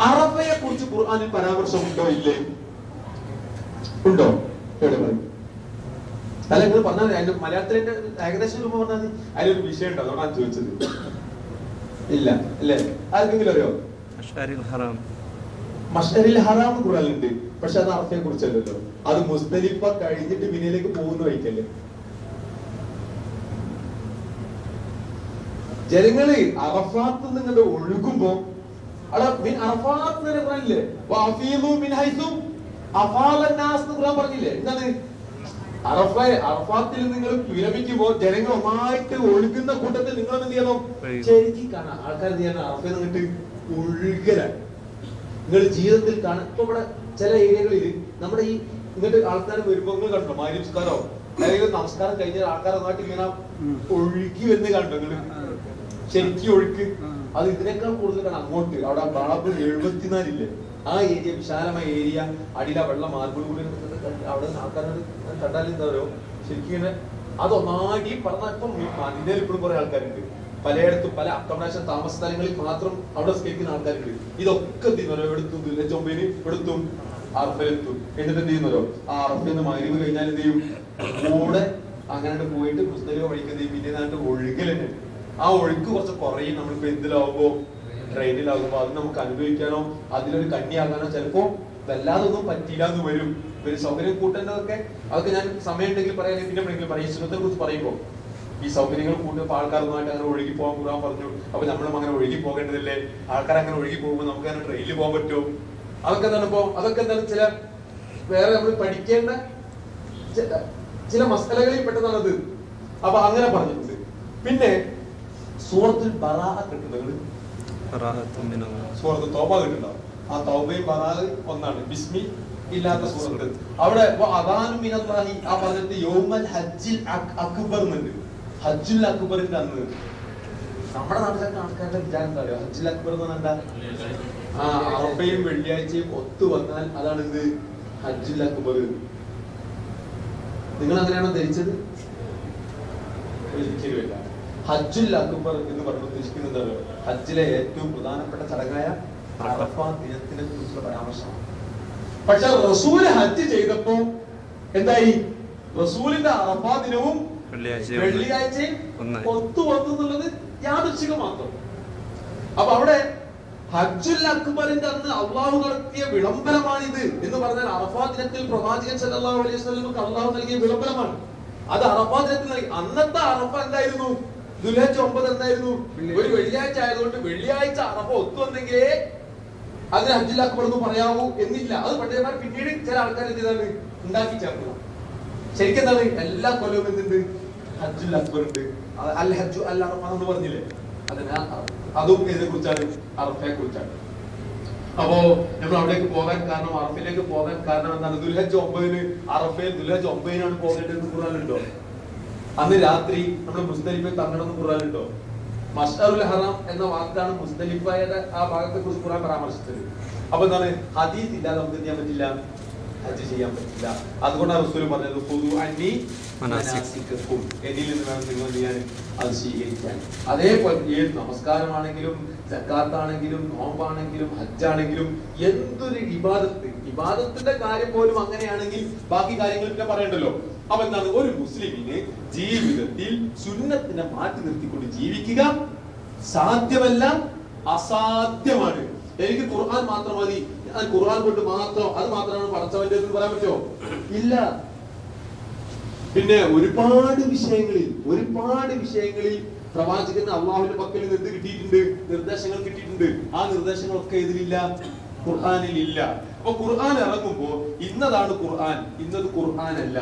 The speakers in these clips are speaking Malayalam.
അറഫയെ കുറിച്ച് ഖുർആനിൽ പരാമർശം ഉണ്ടോ ഇല്ലേ? ഉണ്ടോ? എവിടെ പറയും? അല്ല, നിങ്ങൾ പറഞ്ഞാൽ അതിന്റെ മലയാളത്തിന്റെ ഏകദേശം രൂപം പറഞ്ഞാൽ അതിലൊരു വിഷയം ഉണ്ടോ? അതുകൊണ്ടാണ് ചോദിച്ചത്. ഇല്ല അല്ലേ? ആർക്കെങ്കിലും അറിയോ? മഷ്അരിൽ ഹറാം ഖുർആനിലുണ്ട്, പക്ഷെ അത് അറഫയെ കുറിച്ചല്ലല്ലോ. അത് മുസ്ദലിഫ കഴിഞ്ഞിട്ട് മിനയിലേക്ക് പോകുന്ന വഴിക്കല്ലേ. ജനങ്ങള് അറഫാത്ത് നിങ്ങളുടെ ഒഴുകുമ്പോ പറഞ്ഞില്ലേ? എന്താണ് അറഫാത്തിൽ നിങ്ങൾ വിരമിക്കുമ്പോ ജനങ്ങൾ ഒന്നായിട്ട് ഒഴുകുന്ന കൂട്ടത്തിൽ നിങ്ങൾ എന്ത് ചെയ്യണം? ശരിക്കും കാണാം. ആൾക്കാർ എന്ത് ചെയ്യണം? അറഫയിൽ നിന്നിട്ട് ഒഴുകലാണ്. നിങ്ങൾ ജീവിതത്തിൽ കാണാൻ. ഇപ്പൊ ഇവിടെ ചില ഏരിയകളിൽ നമ്മുടെ ഈ ഇങ്ങോട്ട് ആൾക്കാർ വരുമ്പോ നിങ്ങൾ കണ്ടോ? മാരിസ്കാരോ അല്ലെങ്കിൽ നമസ്കാരം കഴിഞ്ഞ ആൾക്കാരെ നാട്ടിൽ ഇങ്ങനെ ഒഴുകി വരുന്നത് കണ്ടോ നിങ്ങള്? ശരിക്കും ഒഴുക്ക്. അത് ഇതിനേക്കാൾ കൂടുതലാണ് അങ്ങോട്ട്. അവിടെ ബാബ് 74 ഇല്ലേ? ആ ഏരിയ, വിശാലമായ ഏരിയ, അടിയില വെള്ളം മാർബിൾ കൂടി അവിടെ ആൾക്കാരോട് കണ്ടാൽ എന്താ പറയുക? ശരിക്കും ഇങ്ങനെ അതൊന്നാടി പറഞ്ഞ. ഇപ്പം ഇന്ത്യയിൽ ഇപ്പോഴും കുറെ ആൾക്കാരുണ്ട്. പലയിടത്തും പല അക്കോമഡേഷൻ താമസ സ്ഥലങ്ങളിൽ മാത്രം അവിടെ സ്കേക്കുന്ന ആൾക്കാരുണ്ട്. ഇതൊക്കെ എന്ത് ചെയ്യുന്നവരോ എടുത്തും ചൊമ്പേന് എടുത്തും അറഫയിലെത്തും. എന്നിട്ട് എന്ത് ചെയ്യുന്നവരോ ആ അറഫയിൽ മഗ്‌രിബ് കഴിഞ്ഞാൽ എന്ത് ചെയ്യും? കൂടെ അങ്ങനെ പോയിട്ട് മുസ്ദലിഫ വഴിക്ക് എന്ത് ചെയ്യും? പിന്നെ നാട്ടിൽ ഒഴുകൽ തന്നെ. ആ ഒഴുക്ക് കുറച്ച് കുറയും. നമ്മളിപ്പോ എന്തിലാവുമ്പോ ട്രെയിനിലാകുമ്പോ അത് നമുക്ക് അനുഭവിക്കാനോ അതിലൊരു കണ്ണിയാകാനോ ചിലപ്പോ വല്ലാതെ ഒന്നും പറ്റില്ല എന്ന് വരും. ഒരു സൗകര്യം കൂട്ടേണ്ടതൊക്കെ അതൊക്കെ ഞാൻ സമയം ഉണ്ടെങ്കിൽ പറയാൻ പിന്നെ എപ്പോഴെങ്കിലും പറയും. സുന്നത്തെ കുറിച്ച് പറയുമ്പോ ഈ സൗകര്യങ്ങൾ കൂട്ടുമ്പോൾ ആൾക്കാരുമായിട്ട് അങ്ങനെ ഒഴുകി പോകാൻ ഖുർആൻ പറഞ്ഞു. അപ്പൊ നമ്മളും അങ്ങനെ ഒഴുകി പോകേണ്ടതില്ലേ? ആൾക്കാർ അങ്ങനെ ഒഴുകി പോകുമ്പോൾ നമുക്ക് അങ്ങനെ ട്രെയിനിൽ പോകാൻ പറ്റുമോ? അതൊക്കെ എന്താണ് ഇപ്പോ? അതൊക്കെ എന്താണ് ചില വേറെ നമ്മൾ പഠിക്കേണ്ട ചില മസലകളിൽ പെട്ടതാണത്. അപ്പൊ അങ്ങനെ പറഞ്ഞിട്ടുണ്ട്. പിന്നെ സൂറത്തുൽ ബറാഅ കിട്ടുന്നത്, സൂറത്ത് തൗബ കിട്ടുന്നുണ്ടാവും. ആ തൗബയും ബറാഅയും ഒന്നാണ്. ബിസ്മി ഇല്ലാത്ത സൂറത്ത്. അവിടെ അദാനു മിനല്ലാഹി ആ പറഞ്ഞിട്ട് യൗമൽ ഹജ്ജിൽ അക്ബർ എന്നുണ്ട്. ഹജ്ജുൽ അക്ബറിന്റെ അന്ന് നമ്മുടെ നാട്ടിലൊക്കെ ആൾക്കാരുടെ വിചാരം എന്താ പറയുക? ഹജ്ജുൽ അക്ബർ എന്ന് പറഞ്ഞാൽ ആ അറഫയും വെള്ളിയാഴ്ചയും ഒത്തു വന്നാൽ അതാണ് ഇത് ഹജ്ജുൽ അക്ബർ. നിങ്ങൾ അങ്ങനെയാണോ ധരിച്ചത്? ഒരിക്കലുമില്ല. ഹജ്ജുൽ അക്ബർ എന്ന് പറഞ്ഞ് ഉദ്ദേശിക്കുന്നത് എന്താണ്? ഹജ്ജിലെ ഏറ്റവും പ്രധാനപ്പെട്ട ചടങ്ങായ അറഫ ദിനത്തിനെ കുറിച്ചുള്ള പരാമർശമാണ്. പക്ഷെ റസൂല് ഹജ്ജ് ചെയ്തപ്പോ എന്തായി? റസൂലിന്റെ അറഫ ദിനവും വെള്ളിയാഴ്ചയും ഒത്തു വന്നു എന്നുള്ളത് യാദൃശ്ചികം മാത്രം. അപ്പൊ അവിടെ ഹജ്ജുൽ അക്ബറിന്റെ അന്ന് അള്ളാഹു നടത്തിയ വിളംബരമാണിത് എന്ന് പറഞ്ഞാൽ അറഫാ ദിനത്തിൽ പ്രവാചകൻ സല്ലല്ലാഹു അലൈഹി വസല്ലമക്ക് അള്ളാഹു നൽകിയ വിളംബരമാണ്. അത് അറഫാ ദിനത്തിൽ നൽകി. അന്നത്തെ അറഫ എന്തായിരുന്നു? ദുൽഹജ്ജ് 9 എന്തായിരുന്നു? ഒരു വെള്ളിയാഴ്ച ആയതുകൊണ്ട് വെള്ളിയാഴ്ച അറഫ ഒത്തു വന്നെങ്കിലേ അതിന് ഹജ്ജുൽ അക്ബർ എന്ന് പറയാവൂ എന്നില്ല. അത് പണ്ഡിതന്മാർ പിന്നീട് ചില ആൾക്കാർ എന്താണ് ഉണ്ടാക്കി ചേർക്കുക. ശരിക്കും എന്താണ്? എല്ലാ കൊല്ലവും എന്തുണ്ട്? ഹജ്ജുൽ അക്ബർ ഉണ്ട്. അൽ ഹജ്ജു അൽ അറഫ എന്ന് പറഞ്ഞില്ലേ? അതും ഇതിനെ കുറിച്ചാണ്, അറഫയെ കുറിച്ചാണ്. അപ്പോ നമ്മൾ അവിടേക്ക് പോകാൻ കാരണം, അറഫയിലേക്ക് പോകാൻ കാരണം എന്താണ്? ദുൽഹജ്ജ് 9 അറഫയിൽ ദുൽഹജ്ജ് 9 പോകേണ്ടത് ഖുർആനിലുണ്ടോ? അന്ന് രാത്രി നമ്മൾ മുസ്ദലിഫയിൽ തങ്ങണമെന്ന് ഖുർആനിലുണ്ടോ? മഷ്അറുൽ ഹറാം എന്ന വാക്കാണ് മുസ്ദലിഫയുടെ ആ ഭാഗത്തെ കുറിച്ച് ഖുർആൻ പരാമർശിച്ചത്. അപ്പൊ എന്താണ്? ഹദീസ് ഇല്ലാതെ നമുക്ക് എന്ത് ചെയ്യാൻ പറ്റില്ല? ഹജ്ജ് ചെയ്യാൻ പറ്റില്ല. അതുകൊണ്ടാണ് റസൂൽ പറഞ്ഞത് ഖുദൂ അന്നി മനാസികക്കും, എന്നിൽ നിന്ന് വേണം നിങ്ങൾ ചെയ്യാൻ, അത് സ്വീകരിക്കാൻ. അതേപോലെ ഏത് നമസ്കാരമാണെങ്കിലും സക്കാത്താണെങ്കിലും നോമ്പാണെങ്കിലും ഹജ്ജാണെങ്കിലും എന്തൊരു ഇബാദത്തിന്റെ കാര്യം പോലും അങ്ങനെയാണെങ്കിൽ ബാക്കി കാര്യങ്ങൾ പിന്നെ പറയണ്ടല്ലോ. അപ്പൊ എന്താണ്? ഒരു മുസ്ലിമിന് ജീവിതത്തിൽ സുന്നത്തിനെ മാറ്റി നിർത്തിക്കൊണ്ട് ജീവിക്കുക സാധ്യമല്ല, അസാധ്യമാണ്. എനിക്ക് ഖുർആൻ മാത്രം മതി, ഞാൻ ഖുർആൻ കൊണ്ട് മാത്രം അത് മാത്രമാണ് പടച്ചവന്റെ എന്ന് പറയാൻ പറ്റുമോ? ഇല്ല. പിന്നെ ഒരുപാട് വിഷയങ്ങളിൽ പ്രവാചകന് അള്ളാഹുവിന്റെ പക്കൽ നിന്ന് എന്ത് കിട്ടിയിട്ടുണ്ട്? നിർദ്ദേശങ്ങൾ കിട്ടിയിട്ടുണ്ട്. ആ നിർദ്ദേശങ്ങളൊക്കെ ഇതിലില്ല, ഖുർആനിൽ ഇല്ല. അപ്പൊ ഖുർആൻ ഇറങ്ങുമ്പോ ഇന്നതാണ് ഖുർആൻ, ഇന്നത് ഖുർആൻ അല്ല.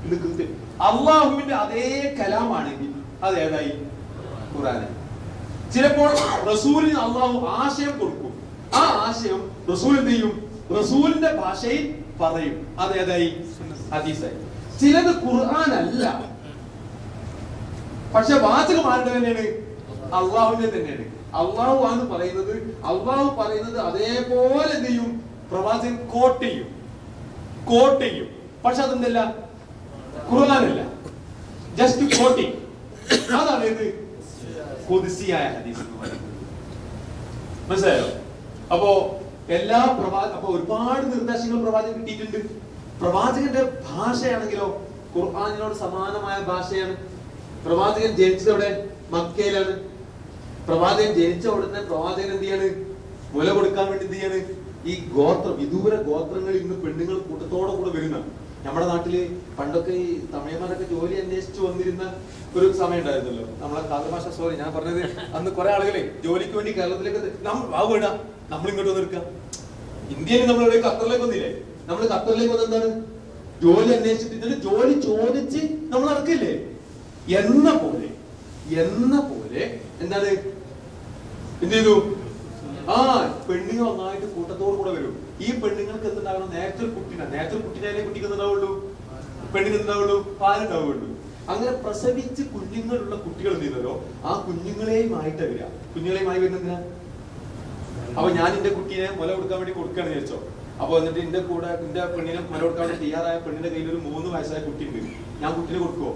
ഇത് കൃത്യം അള്ളാഹുവിന്റെ അതേ കലാമാണെങ്കിൽ അത് ഏതായി? ഖുർആൻ. ചിലപ്പോൾ റസൂലിന് അള്ളാഹു ആശയം കൊടുക്കും. ആ ആശയം റസൂൽ എന്ത് ചെയ്യും? റസൂലിന്റെ ഭാഷയിൽ പറയും. അത് ഏതായി? ഹദീസായി. ചിലത് ഖുർആൻ അല്ല, പക്ഷെ വാചകം ആരുടെ തന്നെയാണ്? അള്ളാഹുവിന്റെ തന്നെയാണ്. അള്ളാഹു ആണ് പറയുന്നത്. അള്ളാഹു പറയുന്നത് അതേപോലെ എന്ത് ചെയ്യും? പ്രവാചകൻ കോട്ട് ചെയ്യും. പക്ഷെ അതെന്തല്ല? ഖുർആനല്ല, ജസ്റ്റ് കോട്ടിങ്. അതാണ് ഇത് ഖുദ്സിയായ ഹദീസ് എന്ന് പറയുന്നത്. മനസ്സിലായോ? അപ്പോ അപ്പൊ ഒരുപാട് നിർദ്ദേശങ്ങൾ പ്രവാചകൻ കിട്ടിയിട്ടുണ്ട്. പ്രവാചകന്റെ ഭാഷയാണെങ്കിലോ ഖുർആനിനോട് സമാനമായ ഭാഷയാണ്. പ്രവാചകൻ ജനിച്ചതവിടെ മക്കയിലാണ്. പ്രവാചകൻ ജനിച്ച ഉടനെ പ്രവാചകൻ എന്ത് ചെയ്യാണ്? മുല കൊടുക്കാൻ വേണ്ടി എന്ത് ചെയ്യാണ്? ഈ വിദൂര ഗോത്രങ്ങളിൽ ഇന്ന് പെണ്ണുങ്ങൾ കൂട്ടത്തോടെ കൂടെ വരുന്ന, നമ്മുടെ നാട്ടില് പണ്ടൊക്കെ ഈ തമിഴന്മാരൊക്കെ ജോലി അന്വേഷിച്ചു വന്നിരുന്ന ഒരു സമയം ഉണ്ടായിരുന്നല്ലോ. നമ്മളെ കാതഭാഷ, സോറി ഞാൻ പറഞ്ഞത്, അന്ന് കുറെ ആളുകളെ ജോലിക്ക് വേണ്ടി കേരളത്തിലേക്ക് വീടാ നമ്മൾ ഇങ്ങോട്ട് വന്നിരിക്കാം. ഇന്ത്യയിൽ നമ്മൾ ഖത്തറിലേക്ക് വന്നില്ലേ? നമ്മൾ ഖത്തറിലേക്ക് വന്നത് എന്താണ്? ജോലി അന്വേഷിച്ചിട്ട് ഇതിന് ജോലി ചോദിച്ച് നമ്മൾ നടക്കില്ലേ എന്ന പോലെ എന്താണ് എന്ത് ചെയ്തു? പെണ്ണുങ്ങൾ നന്നായിട്ട് കൂട്ടത്തോട് കൂടെ വരും. ഈ പെണ്ണുങ്ങൾക്ക് എന്തുണ്ടാകണം? നേരത്തെ കുട്ടിനെ കുട്ടിക്ക് എന്തുണ്ടാവുള്ളൂ? പെണ്ണിന് എന്തുണ്ടാവുള്ളൂ? പാലുണ്ടാവുള്ളൂ. അങ്ങനെ പ്രസവിച്ച് കുഞ്ഞുങ്ങളുള്ള കുട്ടികൾ എന്ത് ചെയ്യുന്നതോ ആ കുഞ്ഞുങ്ങളെയുമായിട്ട് വരിക. കുഞ്ഞുങ്ങളെയുമായി വരുന്നതിനാ. അപ്പൊ ഞാൻ എന്റെ കുട്ടീനെ മുല കൊടുക്കാൻ വേണ്ടി കൊടുക്കുകയാണെന്ന് വിചാരിച്ചോ. അപ്പൊ എന്നിട്ട് എന്റെ കൂടെ എന്റെ പെണ്ണിനെ മുല കൊടുക്കാൻ വേണ്ടി തയ്യാറായ പെണ്ണിന്റെ കയ്യിൽ ഒരു 3 വയസ്സായ കുട്ടി ഉണ്ട്. ഞാൻ കുട്ടീനെ കൊടുക്കുവോ?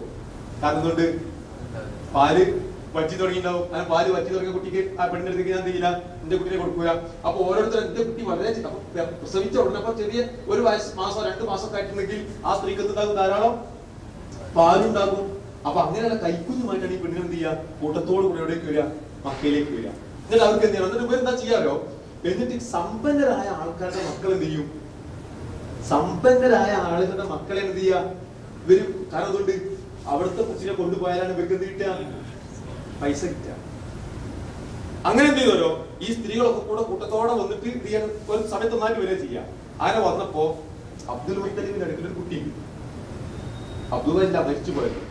കാരണം എന്തുകൊണ്ട്? പാല് വറ്റി തുടങ്ങിയിട്ടുണ്ടാവും. അങ്ങനെ പാല് വറ്റി തുടങ്ങിയ കുട്ടിക്ക് ആ പെണ്ണിന്റെ അടുത്തേക്ക് ഞാൻ ചെയ്യില്ല, എന്റെ കുട്ടിനെ കൊടുക്കുക. അപ്പൊ ഓരോരുത്തരും എന്റെ കുട്ടി വളരെ പ്രസവിച്ച ഉടനെ ചെറിയ 1 മാസം 2 മാസമൊക്കെ ആയിട്ടുണ്ടെങ്കിൽ ആ സ്ത്രീക്ക് എന്തുണ്ടാകും? ധാരാളം പാലുണ്ടാകും. അപ്പൊ അങ്ങനെയുള്ള കൈക്കുഞ്ഞുമായിട്ടാണ് ഈ പെണ്ണിനെ എന്ത് ചെയ്യുക? കൂട്ടത്തോട് കൂടെ എവിടേക്ക് വരിക? മക്കയിലേക്ക് വരിക. എന്നിട്ട് അവർക്ക് എന്ത് ചെയ്യണം? എന്നിട്ട് ഇവരെന്താ ചെയ്യാറോ? എന്നിട്ട് സമ്പന്നരായ ആൾക്കാരുടെ മക്കൾ എന്ത് ചെയ്യും? സമ്പന്നരായ ആളുകളുടെ മക്കളെ എന്ത് ചെയ്യുക? ഇവര് കാരണം അതുകൊണ്ട് അവിടുത്തെ കുച്ചിനെ കൊണ്ടുപോയാലാണ് ഇവർക്ക് എന്ത് കിട്ടുക? പൈസ കിട്ടുക. അങ്ങനെ എന്ത് ചെയ്തോ? ഈ സ്ത്രീകളൊക്കെ കൂടെ കൂട്ടത്തോടെ വന്നിട്ട് എന്ത് ചെയ്യാൻ ഒരു സമയത്ത് ഒന്നായിട്ട് വരെ ചെയ്യാം. ആരെ വന്നപ്പോ അബ്ദുൽ മുത്തലിബിന്റെ അടുത്തൊരു കുട്ടി, അബ്ദുല്ല മരിച്ചു പോയത്.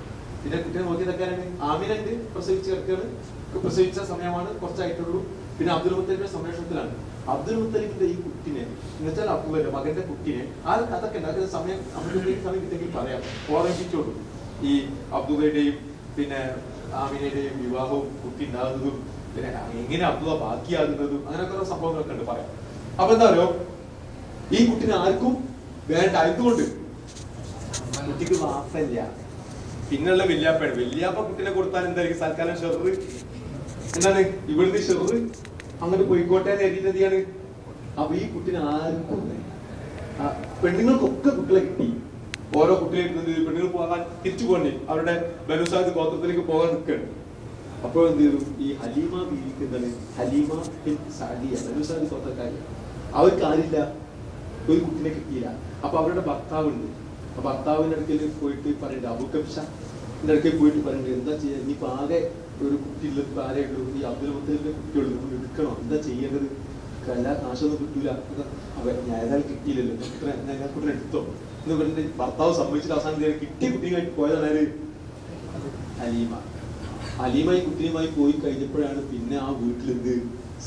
പിന്നെ കുട്ടിയെ നോക്കിയതൊക്കെ ആമിന ഉണ്ട്, പ്രസവിച്ച സമയമാണ്, കുറച്ചായിട്ടുള്ളൂ. പിന്നെ അബ്ദുൽ മുത്തലിബിന്റെ സംരക്ഷണത്തിലാണ്. അബ്ദുൽ മുത്തലിബിന്റെ ഈ കുട്ടിനെ എന്നുവെച്ചാൽ അബ്ദുവിന്റെ മകന്റെ കുട്ടിനെ അതൊക്കെ ഉണ്ട്. സമയം നമുക്ക് സമയം കിട്ടെങ്കിൽ പറയാം, ഓർമ്മിപ്പിച്ചോളൂ. ഈ അബ്ദുള്ളയുടെയും പിന്നെ ആമിനയുടെയും വിവാഹവും കുട്ടി ഉണ്ടാകുന്നതും പിന്നെ എങ്ങനെ അബ്ദുള്ള ബാക്കിയാകുന്നതും അങ്ങനെയൊക്കെ ഓരോ സംഭവങ്ങളൊക്കെ ഉണ്ട് പറയാം. അപ്പൊ എന്താ പറയുക, ഈ കുട്ടിനെ ആർക്കും വേണ്ട. എന്തുകൊണ്ട്? കുട്ടിക്ക് വാപ്പല്ല, പിന്നുള്ള വല്യാപ്പയാണ്. വല്യാപ്പ കുട്ടിനെ കൊടുത്താൽ എന്തായിരിക്കും? സൽക്കാലം ഷെറ് എന്താണ്? ഇവിടുന്ന് ഷെറ് അങ്ങോട്ട് പോയിക്കോട്ടെ എഴുതിയാണ്. അപ്പൊ ഈ കുട്ടിനെ ആർക്കും പെണ്ണുങ്ങൾക്കൊക്കെ കുട്ടികളെ കിട്ടി. ഓരോ കുട്ടികളെ പെണ്ണുങ്ങൾ പോകാൻ തിരിച്ചു പോകണ്ടേ, അവരുടെ ബനുസാദ് ഗോത്രത്തിലേക്ക് പോകാൻ നിൽക്കുകയാണ്. അപ്പൊ എന്ത് ചെയ്തു? ഈ ഹലീമ ബീവിക്ക് എന്താണ്? ഹലീമ സാദിയ ബനുസാദ് ഗോത്രക്കാരി, അവർക്ക് ആരില്ല, ഒരു കുട്ടിനെ കിട്ടിയില്ല. അപ്പൊ അവരുടെ ഭർത്താവുണ്ട്. അപ്പൊ ഭർത്താവിന്റെ അടുക്കൽ പോയിട്ട് പറയണ്ട, അബുക്കബ്ഷന്റെ അടുക്കൽ പോയിട്ട് പറയണ്ട, എന്താ ചെയ്യാ? ഇനിയിപ്പോ ആകെ ഒരു കുട്ടിയുള്ളത് ആരേ ഉള്ളൂ, ഈ അബ്ദുൽ മുത്തലിബിന്റെ കുട്ടിയുള്ളൂ, നമ്മൾ എടുക്കണം, എന്താ ചെയ്യേണ്ടത്? എല്ലാ കാശൊന്നും കിട്ടൂല. ഞാൻ ഏതായാലും കിട്ടിയില്ലല്ലോ, കുട്ടിനെ എടുത്തോ എന്ന് പറഞ്ഞിട്ട് ഭർത്താവ് സമ്മതിച്ചിട്ട് അവസാനം കിട്ടിയ കുട്ടിയുമായിട്ട് പോയതാണ് ഹലീമ. ഈ കുട്ടിയുമായി പോയി കഴിഞ്ഞപ്പോഴാണ് പിന്നെ ആ വീട്ടിലെന്ത്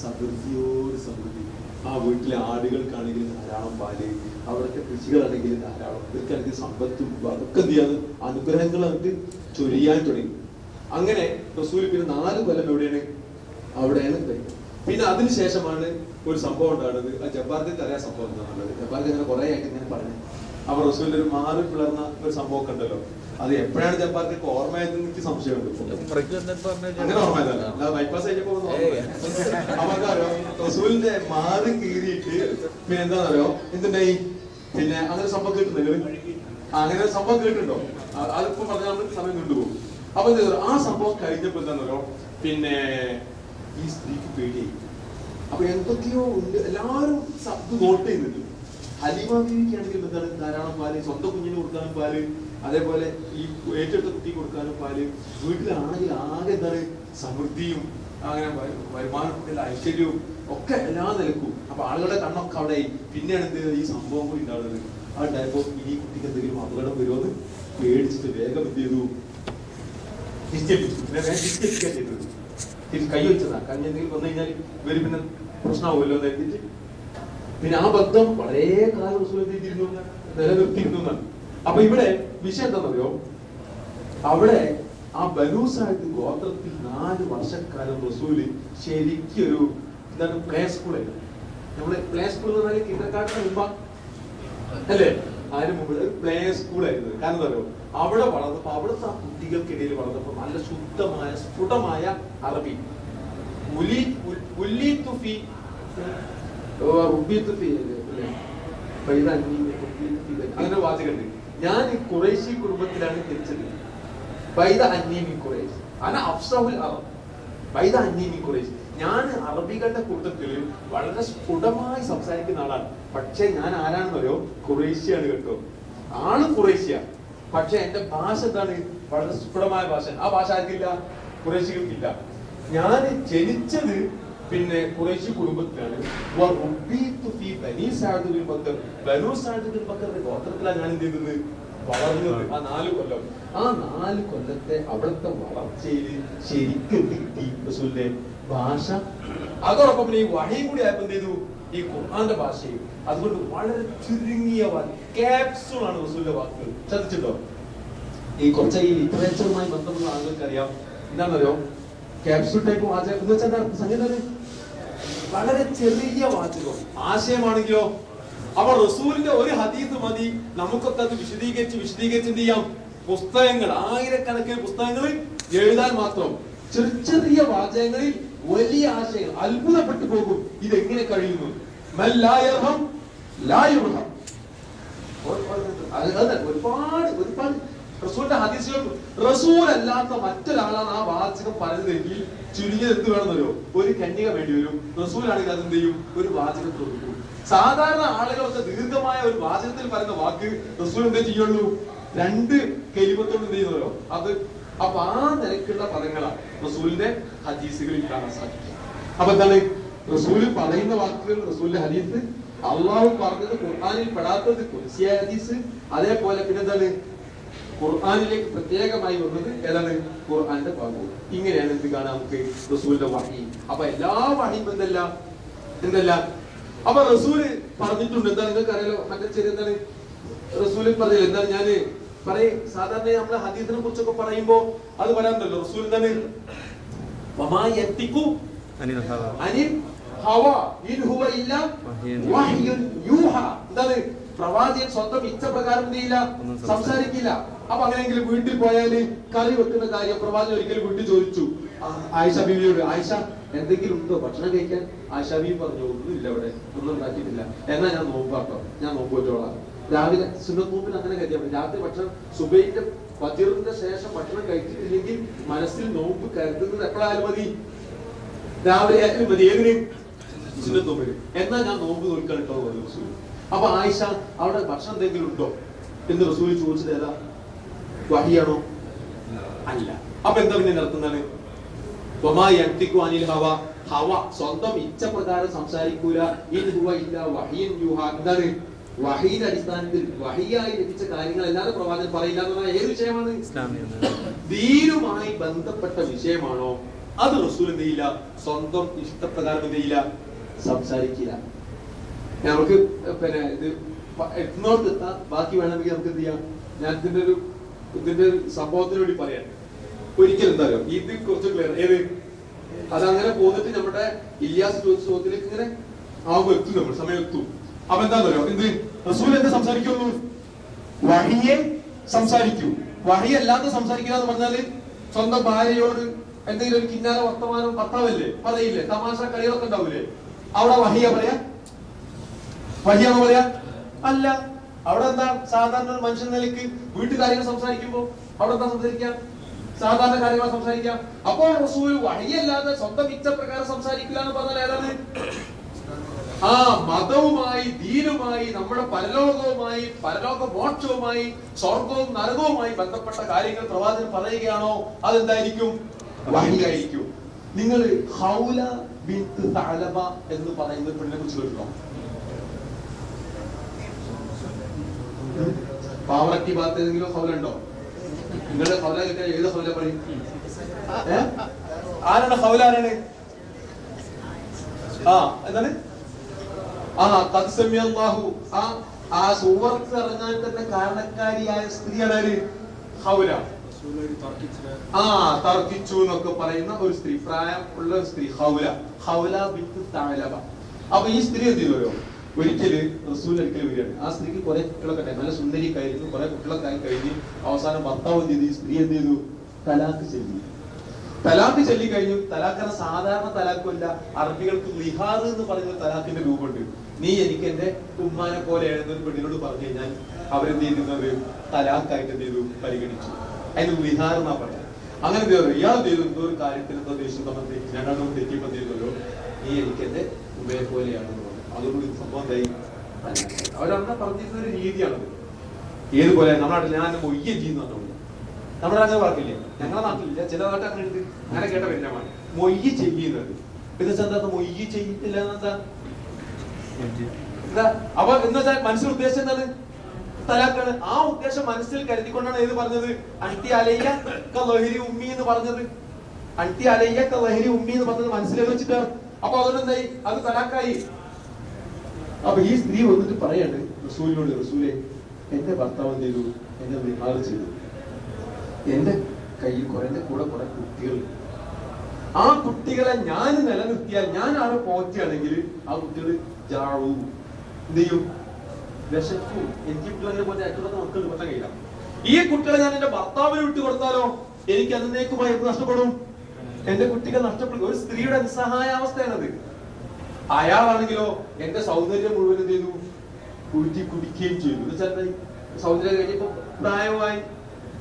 സമൃദ്ധിയോട് സമൃദ്ധി. ആ വീട്ടിലെ ആടുകൾക്കാണെങ്കിൽ ധാരാളം പാല്, അവിടുത്തെ കൃഷികളാണെങ്കിൽ ധാരാളം, ഇവർക്കാണെങ്കിൽ സമ്പത്തും അതൊക്കെ എന്ത് ചെയ്യാൻ അനുഗ്രഹങ്ങൾ എന്നിട്ട് ചൊരിയാൻ തുടങ്ങി. അങ്ങനെ റസൂൽ പിന്നെ 4 കൊല്ലം എവിടെയാണ്? അവിടെയാണ് കഴിഞ്ഞത്. പിന്നെ അതിനുശേഷമാണ് ഒരു സംഭവം ഉണ്ടാകുന്നത്. ആ ജബ്ബാർക്ക് അറിയാൻ സംഭവം എന്താണുള്ളത്. ജബ്ബാർക്ക് അങ്ങനെ കുറെ ആയിട്ട് ഇങ്ങനെ പറഞ്ഞു. അപ്പൊ റസൂലിന്റെ ഒരു മാറി പിളർന്ന ഒരു സംഭവം ഒക്കെ ഉണ്ടല്ലോ, അത് എപ്പോഴാണ് ജബ്ബാർക്ക് ഓർമ്മയായതെന്ന് എനിക്ക് സംശയമുണ്ട്. അങ്ങനെ ഓർമ്മയതല്ല, അല്ലാതെ ബൈപ്പാസ് കഴിഞ്ഞപ്പോ നമുക്കറിയോ റസൂലിന്റെ മാറി കീറിയിട്ട് പിന്നെ എന്താണെന്നറിയോ എന്തുണ്ടായി? പിന്നെ അങ്ങനെ സംഭവം കേട്ടുണ്ടെങ്കിൽ അങ്ങനെ സംഭവം കേട്ടിട്ടുണ്ടോ? അതിപ്പോ പറഞ്ഞാൽ നമ്മൾ സമയം കൊണ്ടുപോകും. അപ്പൊ എന്താ ആ സംഭവം കഴിഞ്ഞപ്പോ എന്താണെന്നറിയോ പിന്നെ ഈ സ്ത്രീക്ക് പേടിയായി. അപ്പൊ എന്തൊക്കെയോ ഉണ്ട്, എല്ലാവരും നോട്ട് ചെയ്യുന്നുണ്ട്. ഹലീമ ബീവിക്കാണെങ്കിൽ എന്താണ്? ധാരാളം പാല്, സ്വന്തം കുഞ്ഞിന് കൊടുക്കാനും പാല്, അതേപോലെ ഈ ഏറ്റെടുത്ത കുട്ടി കൊടുക്കാനും പാല്, വീട്ടിലാണെങ്കിൽ ആകെ എന്താണ്? സമൃദ്ധിയും അങ്ങനെ വരുമാനത്തിന്റെ ഐശ്വര്യവും ഒക്കെ എല്ലാ നിലക്കും. അപ്പൊ ആളുകളുടെ കണ്ണൊക്കെ അവിടെ ആയി. പിന്നെയാണ് എന്ത് ഈ സംഭവം കൂടി ഉണ്ടാവുന്നത്. അതുണ്ടായപ്പോ ഇനി കുട്ടിക്ക് എന്തെങ്കിലും അപകടം വരുമോന്ന് പേടിച്ചിട്ട് വേഗം എന്ത് ചെയ്തു? കൈ വെച്ചതാ. കഞ്ഞി എന്തെങ്കിലും വന്നു കഴിഞ്ഞാൽ ഇവര് പിന്നെ പ്രശ്നമാവുമല്ലോ എന്ന് എഴുതിയിട്ട് പിന്നെ ആ ബന്ധം വളരെ കാലം റസൂൽ ചെയ്തിരുന്നു, നിലനിർത്തിയിരുന്നു എന്നാണ്. അപ്പൊ ഇവിടെ വിഷയം എന്താണെന്നറിയോ? അവിടെ ആ ബനൂസായിട്ട് ഗോത്രത്തിൽ 4 വർഷക്കാലം റസൂല് ശരിക്കൊരു എന്താണ് പ്ലേ സ്കൂളായിരുന്നു. നമ്മള് പ്ലേ സ്കൂൾ എന്ന് പറഞ്ഞാൽ കിണ്ടർഗാർട്ടന് മുമ്പ് അല്ലേ? അതിന് മുമ്പ് പ്ലേ സ്കൂളായിരുന്നു. കാരണം എന്താ പറയുക, അവിടെ വളർന്നപ്പോ അവിടുത്തെ ആ കുട്ടികൾക്കിടയിൽ വളർന്നപ്പോ നല്ല ശുദ്ധമായ സ്ഫുടമായ അറബി. അങ്ങനെ വാചകമുണ്ട്. ഞാൻ ഖുറൈശി കുടുംബത്തിലാണ് ജനിച്ചത്. ബൈദ അന്നീ മിൻ ഖുറൈശ് അന അഫ്സഹുൽ അറബ്. ബൈദ അന്നീ മിൻ ഖുറൈശ്. ഞാൻ അറബികളുടെ കൂട്ടത്തിൽ വളരെ സ്ഫുടമായി സംസാരിക്കുന്ന ആളാണ്. പക്ഷെ ഞാൻ ആരാണെന്നറിയോ? ഖുറൈശിയാണ് കേട്ടോ. ആണ് ഖുറൈശിയ. പക്ഷെ എന്റെ ഭാഷ എന്താണ്? വളരെ സ്ഫുടമായ ഭാഷ. ആ ഭാഷ ആർക്കില്ല? ഖുറൈശികൾക്കില്ല. ഞാൻ ജനിച്ചത് പിന്നെ ഖുറൈശി കുടുംബത്തിലാണ്. ബനൂ സഅദ് ബിൻ ബക്കറിന്റെ ഗോത്രത്തിലാണ് ഞാൻ എന്ത് ചെയ്തത്? വളർന്നത്. ആ 4 കൊല്ലം. ആ 4 കൊല്ലത്തെ അവിടുത്തെ വളർച്ചയിൽ ശരിക്കും കിട്ടി റസൂലിന്റെ ഭാഷ. അതോടൊപ്പം ഈ വഹയും കൂടി ആയപ്പോ എന്ത് ചെയ്തു? ഈ ഖുർആന്റെ ഭാഷയും. അതുകൊണ്ട് വളരെ ചുരുങ്ങിയ ക്യാപ്സൂളാണ് റസൂലിന്റെ വാക്കുകൾ. ശ്രദ്ധിച്ചിട്ടോ? ഈ കുറച്ച് ഈ ലിറ്ററേച്ചറുമായി ബന്ധമുള്ള ആളുകൾക്ക് അറിയാം. എന്താണെന്നറിയോ? ക്യാപ്സൂൾ ടൈപ്പ് വാചകം എന്ന് വെച്ചാൽ സംഗീതം വളരെ ചെറിയ വാചകം. ആശയമാണെങ്കിലോ അപ്പൊ റസൂലിന്റെ ഒരു ഹദീസ് മതി നമുക്കൊക്കെ അത് വിശദീകരിച്ച് എന്ത് ചെയ്യാം? പുസ്തകങ്ങൾ, ആയിരക്കണക്കിന് പുസ്തകങ്ങൾ എഴുതാൻ മാത്രം. ചെറിയ വാചകങ്ങളിൽ വലിയ ആശയങ്ങൾ. അത്ഭുതപ്പെട്ടു പോകും ഇതെങ്ങനെ കഴിയുന്നു. ഒരുപാട് റസൂലിന്റെ ഹദീസുകൾ റസൂൽ അല്ലാത്ത മറ്റൊരാളാണ് ആ വാചകം പറയുന്നതെങ്കിൽ ചുരുങ്ങിയത് എന്ത് വേണമെന്നല്ലോ? ഒരു കന്യക വേണ്ടി വരും. റസൂലാണെങ്കിൽ അതെന്ത് ചെയ്യും? ഒരു വാചകത്തിൽ ഒതുക്കും. സാധാരണ ആളുകളൊക്കെ ദീർഘമായ ഒരു വാചകത്തിൽ പറയുന്ന വാക്ക് റസൂൽ എന്തേ ചെയ്യുള്ളൂ? 2 കലിമത്തോട് എന്ത് ചെയ്യുന്നല്ലോ അത്. അപ്പൊ ആ നിലക്കുള്ള പദങ്ങളാണ് റസൂലിന്റെ ഹദീസുകളിൽ കാണാൻ സാധിക്കുക. അപ്പൊ എന്താണ് റസൂല് പറയുന്ന വാക്കുകൾ? റസൂലിന്റെ ഹദീസ്. അള്ളാഹു പറഞ്ഞത് ഖുർആനിൽ പെടാത്തത് ഖുദ്സിയ ഹദീസ്. അതേപോലെ പിന്നെന്താണ് ഖുർആനിലേക്ക് പ്രത്യേകമായി വന്നത് ഏതാണ്? ഖുർആന്റെ ഭാഗവും. ഇങ്ങനെയാണ് എന്ത് കാണാം നമുക്ക് റസൂലിന്റെ വഹി. അപ്പൊ എല്ലാ വഹിയും എന്തല്ല. അപ്പൊ റസൂല് പറഞ്ഞിട്ടുണ്ട്. എന്താ നിങ്ങൾക്ക് അറിയാലോ? മറ്റേ ചെറിയ എന്താണ് റസൂല് പറഞ്ഞില്ല? എന്താണ് ഞാൻ പറയും? സാധാരണ നമ്മളെ ഹദീസിനെ കുറിച്ചൊക്കെ പറയുമ്പോ അത് പറയാറുണ്ടല്ലോ. റസൂൽ എന്താണ്? എന്താണ്? പ്രവാചകൻ സ്വന്തം ഇച്ഛപ്രകാരം എന്ത് ചെയ്യില്ല? സംസാരിക്കില്ല. അപ്പൊ അങ്ങനെയെങ്കിലും വീട്ടിൽ പോയാല് കറി വെക്കുന്ന കാര്യം പ്രവാചകൻ ഒരിക്കലും വീട്ടിൽ ചോദിച്ചു ആയിഷ ബീവിയോട്, ആയിഷ എന്തെങ്കിലും ഉണ്ടോ ഭക്ഷണം കഴിക്കാൻ? ആയിഷ ബീവി പറഞ്ഞു ഒന്നുമില്ല, ഇവിടെ ഒന്നും ഉണ്ടാക്കിയിട്ടില്ല. എന്നാ ഞാൻ നോമ്പാട്ടോ, ഞാൻ നോമ്പ് വെച്ചോളാം. രാവിലെ സുന്നത്ത് നോമ്പിന് അങ്ങനെ കഴിക്കാൻ പറ്റും. രാത്രി ഭക്ഷണം സുബൈന്റെ ഫജ്റിന്റെ ശേഷം ഭക്ഷണം കഴിച്ചിട്ടില്ലെങ്കിൽ മനസ്സിൽ നോമ്പ് കരുതുന്നത് എപ്പോഴായാലും മതി, രാവിലെ ആയാലും മതി. ഏതിന്? സുന്നത്ത് നോമ്പിന്. എന്നാ ഞാൻ നോമ്പ് നോക്കാൻ കേട്ടോ റസൂൽ. അപ്പൊ ആയിഷ അവിടെ ഭക്ഷണം എന്തെങ്കിലും ഉണ്ടോ എന്ന് റസൂൽ ചോദിച്ചത് ഏതാ? വഹിയാണോ? അല്ല. അപ്പൊ എന്താ പിന്നെ നടത്തുന്നതാണ്? ഹവ സ്വന്തം ഇച്ഛപ്രകാരം സംസാരിക്കൂല. എന്താണ്? വഹിയുടെ അടിസ്ഥാനത്തിൽ വഹിയായി ലഭിച്ച കാര്യങ്ങൾ അല്ലാതെ പ്രവാചകൻ പറയില്ല എന്ന് പറഞ്ഞാൽ ഏത് വിഷയമാണ്? ദീനുമായി ബന്ധപ്പെട്ട വിഷയമാണോ അത് റസൂൽ എന്ത് ചെയ്യില്ല? സ്വന്തം ഇഷ്ടപ്രകാരം എന്ത് ചെയ്യില്ല? സംസാരിക്കില്ല. നമുക്ക് പിന്നെ ഇത് എത്തുന്നോട്ട് എത്താം. ബാക്കി വേണമെങ്കിൽ നമുക്ക് എന്ത് ചെയ്യാം? ഞാൻ ഇതിന്റെ സംഭവത്തിന് വേണ്ടി പറയാം. ഒരിക്കലും എന്താ പറയുക, ഇത് കുറച്ച് ക്ലിയർ. ഏത്? അതങ്ങനെ പോന്നിട്ട് നമ്മുടെ ഇല്യാസ് ചോദ്യത്തിലേക്ക് ഇങ്ങനെ ആവുമ്പോ എത്തും, നമ്മൾ സമയം എത്തും. അപ്പൊ എന്താ പറയുക? എന്ത് റസൂൽ എന്താ സംസാരിക്കുള്ളൂ? വഹിയെ സംസാരിക്കൂ. വഹി അല്ലാതെ സംസാരിക്കുക എന്ന് പറഞ്ഞാല് സ്വന്തം ഭാര്യയോട് എന്തെങ്കിലും ഒരു കിന്നാര വർത്തമാനം ഭർത്താവല്ലേ പറയില്ലേ, തമാശ കളികളൊക്കെ ഉണ്ടാവൂലേ, അവിടെ വഹിയ പറയാ? വഹിയാണോ പറയാ? അല്ല. അവിടെ എന്താ സാധാരണ ഒരു മനുഷ്യൻ നിലയ്ക്ക് വീട്ടുകാര്യങ്ങൾ സംസാരിക്കുമ്പോ അവിടെ എന്താ സംസാരിക്കാം? സാധാരണ കാര്യങ്ങൾ സംസാരിക്കാം. അപ്പോൾ റസൂൽ വഹിയല്ലാതെ സ്വന്തം ഇച്ഛപ്രകാരം സംസാരിക്കില്ല എന്ന് പറഞ്ഞാൽ ഏതാണ്? ആ മതവുമായി, ദീനുമായി, നമ്മുടെ പരലോകവുമായി, പരലോക മോക്ഷവുമായി, സ്വർഗവും നരകവുമായി ബന്ധപ്പെട്ട കാര്യങ്ങൾ പ്രവാചകൻ പറയുകയാണോ അതെന്തായിരിക്കും? വഹിയായിരിക്കും. നിങ്ങൾ ഹൗല ബിൻത് തഅലബ എന്ന് പറയുന്ന പെണ്ണിനെ കുറിച്ച് കേട്ടോ? പാവറട്ടി ഭാഗത്ത് ഏതെങ്കിലും ഹൗല ഉണ്ടോ? നിങ്ങളുടെ ഹൗല കിട്ടിയാൽ ഏത് ഹൗല പറയും? ആരാണ് ഹൗല? ആരാണ്? എന്താണ്? ആ സൂറത്ത് ഇറങ്ങാൻ തന്നെ കാരണക്കാരിയായ സ്ത്രീയാണ് ഹൗല. തർക്കിച്ചു എന്നൊക്കെ പറയുന്ന ഒരു സ്ത്രീ, പ്രായം ഉള്ള ഒരു സ്ത്രീ, ഹൗല ബിൻത് തഅലബ. അപ്പൊ ഈ സ്ത്രീ എന്ത് ചെയ്തോ? ഒരിക്കല് റസൂൽ ഒരിക്കലും വരികയാണ്. ആ സ്ത്രീക്ക് കുറെ കുട്ടികളൊക്കെ ഉണ്ടായി, നല്ല സുന്ദരിക്കായിരുന്നു, കുറെ കുട്ടികളൊക്കെ ആയി കഴിഞ്ഞ് അവസാനം ഭർത്താവ് എന്ത് ചെയ്തു? ഈ സ്ത്രീ എന്ത് ചെയ്തു? തലാക്ക് ചെല്ലി. തലാഖ് ചൊല്ലി കഴിഞ്ഞു. തലാഖ് സാധാരണ തലാഖല്ല, അറബികൾക്ക് ലിഹാർ എന്ന് പറയുന്ന തലാഖിന്റെ രൂപമുണ്ട്. നീ എനിക്ക് എന്റെ ഉമ്മാനെ പോലെയാണെന്ന് ഒരു പെണ്ണിനോട് പറഞ്ഞു കഴിഞ്ഞാൽ അവരെന്ത് ചെയ്യുന്നത് തലാഖായിട്ട് എന്ത് ചെയ്തു പരിഗണിച്ചു. അതിന് ലിഹാർ എന്നാ പറയാം. അങ്ങനെ എന്ത് ചെയ്തു, ഇയാൾ ചെയ്തു എന്തോ ഒരു കാര്യത്തിന് എന്തോ ദേഷ്യം നമ്മൾ രണ്ടാമത് തെറ്റിയപ്പോ ചെയ്തല്ലോ, നീ എനിക്ക് എന്റെ ഉമ്മയെ പോലെയാണെന്ന് പറഞ്ഞു. അതുകൊണ്ട് സംഭവം എന്തായി, അവരങ്ങനെ പറഞ്ഞിരുന്ന ഒരു രീതിയാണത്. ഏതുപോലെ നമ്മുടെ നാട്ടിൽ ഞാൻ മൊയ്യ ചെയ്യുന്ന നമ്മുടെ അങ്ങനെ പറഞ്ഞില്ലേ, ഞങ്ങളുടെ നാട്ടിലില്ല, ചില നാട്ടിൽ അങ്ങനെ ഉണ്ട്. അങ്ങനെ കേട്ട വ്യഞ്ജനമാണ് മൊയ്യ ചെയ്യുന്നത്. പിന്നെ എന്താ മൊയ്യ ചെയ്യില്ല എന്താ അപ്പൊ എന്ന് വെച്ചാൽ മനസ്സിൽ ഉദ്ദേശം എന്താണ്, തലാഖാണ്. ആ ഉദ്ദേശം മനസ്സിൽ കരുതിക്കൊണ്ടാണ് ഏത് പറഞ്ഞത്, അൻതി അലയ്യ കലഹരി ഉമ്മി എന്ന് പറഞ്ഞത്. അൻതി അലയ്യ കലഹരി ഉമ്മി എന്ന് പറഞ്ഞത് മനസ്സിൽ വെച്ചിട്ടാണ്. അപ്പൊ അതുകൊണ്ട് എന്തായി, അത് തലാഖായി. അപ്പൊ ഈ സ്ത്രീ വന്നിട്ട് പറയാണ് റസൂലിനോട്, റസൂലെ എന്റെ ഭർത്താവ് എന്ത് ചെയ്തു, എന്നെ വിഹാർ ചെയ്തു. എന്റെ കയ്യിൽ എന്റെ കൂടെ കുറെ കുട്ടികൾ, ആ കുട്ടികളെ ഞാൻ നിലനിർത്തിയാൽ, ഞാൻ ആളെ പോറ്റുകയാണെങ്കിൽ ആ കുട്ടികൾ ജാഴു എന്ത് ചെയ്യും, വിശക്കും. എനിക്ക് കുട്ടികളെ പോലെ അറ്റുള്ളത് മക്കൾ പറ്റാൻ കഴിയില്ല. ഈ കുട്ടികളെ ഞാൻ എന്റെ ഭർത്താവിന് വിട്ടു കൊടുത്താലോ എനിക്ക് അതിനേക്കുമായി എന്ത് നഷ്ടപ്പെടും, എന്റെ കുട്ടികൾ നഷ്ടപ്പെടും. ഒരു സ്ത്രീയുടെ നിസ്സഹായാവസ്ഥയാണത്. അയാളാണെങ്കിലോ എന്റെ സൗന്ദര്യം മുഴുവൻ എന്ത് ചെയ്തു, കുഴിറ്റി കുടിക്കുകയും ചെയ്തു. എന്ന് വെച്ചാൽ സൗന്ദര്യം കഴിഞ്ഞപ്പോ പ്രായമായി,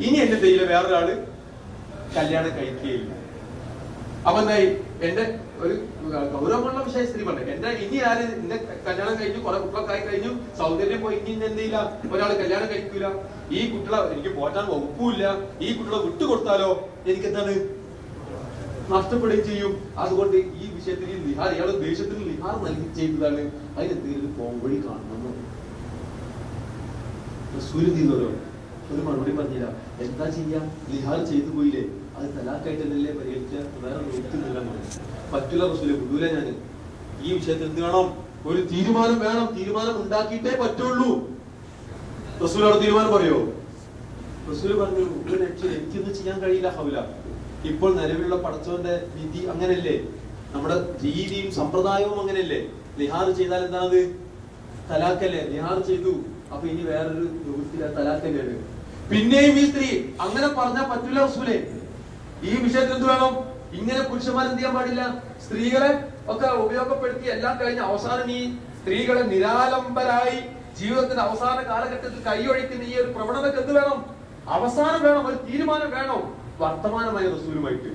ഇനി എന്റെ തേയില വേറൊരാള് കല്യാണം കഴിക്കുകയില്ല. അപ്പൊ എന്തായി, എന്റെ ഒരു ഗൗരവമുള്ള വിഷയം സ്ത്രീ പറഞ്ഞു, എന്റെ ഇനി ആര് എന്റെ കല്യാണം കഴിഞ്ഞു, കുറെ കുട്ടികളൊക്കെ ആയി കഴിഞ്ഞു, സൗന്ദര്യം പോയി, ഇനി എന്ത് ചെയ്യില്ല, ഒരാള് കല്യാണം കഴിക്കൂല, ഈ കുട്ടികളെ എനിക്ക് പോറ്റാൻ വകുപ്പില്ല, ഈ കുട്ടികളെ വിട്ടുകൊടുത്താലോ എനിക്ക് എന്താണ് നഷ്ടപ്പെടുകയും ചെയ്യും. അതുകൊണ്ട് ഈ വിഷയത്തിൽ ഈ ലിഹാർ, ഇയാളെ ദേഷ്യത്തിന് ലിഹാർ നൽകി ചെയ്തതാണ്. അതിനെന്തെങ്കിലും പോംവഴി കാണണം. സൂര്യതീതോരോ ഒരു മറുപടി പറഞ്ഞില്ല. എന്താ ചെയ്യാ, ലിഹാർ ചെയ്തു പോയില്ലേ, അത് തലാഖായിട്ടല്ലേ പരിഹരിച്ച, വേറെ നോക്കുന്നില്ല. പറ്റില്ല റസൂലെ, വിടൂല ഞാൻ. ഈ വിഷയത്തിൽ എന്ത് വേണം, ഒരു തീരുമാനം വേണം, തീരുമാനം ഉണ്ടാക്കിയിട്ടേ പറ്റുള്ളൂ. റസൂലോട് തീരുമാനം പറയോ, റസൂല് പറഞ്ഞു എനിക്കൊന്നും ചെയ്യാൻ കഴിയില്ല ഹൗല. ഇപ്പോൾ നിലവിലുള്ള പടച്ചവന്റെ വിധി അങ്ങനല്ലേ, നമ്മുടെ രീതിയും സമ്പ്രദായവും അങ്ങനെയല്ലേ. ലിഹാർ ചെയ്താൽ എന്താണത്, തലാഖല്ലേ. ലിഹാർ ചെയ്തു, അപ്പൊ ഇനി വേറൊരു നിവൃത്തിയില്ല, തലാഖല്ലാണ്. പിന്നെയും ഈ സ്ത്രീ അങ്ങനെ പറഞ്ഞാൽ പറ്റില്ല റസൂലേ. ഈ വിഷയത്തിൽ എന്ത് വേണം, ഇങ്ങനെ പുരുഷന്മാർ എന്ത് ചെയ്യാൻ പാടില്ല, സ്ത്രീകളെ ഒക്കെ ഉപയോഗപ്പെടുത്തി എല്ലാം കഴിഞ്ഞ അവസാനം ഈ സ്ത്രീകളെ നിരാലംബരായി ജീവിതത്തിന്റെ അവസാന കാലഘട്ടത്തിൽ കൈയൊഴിക്കുന്ന ഈ ഒരു പ്രവണതയ്ക്ക് എന്ത് വേണം, അവസാനം വേണം, ഒരു തീരുമാനം വേണം. വർത്തമാനമായ റസൂലുമായിട്ട്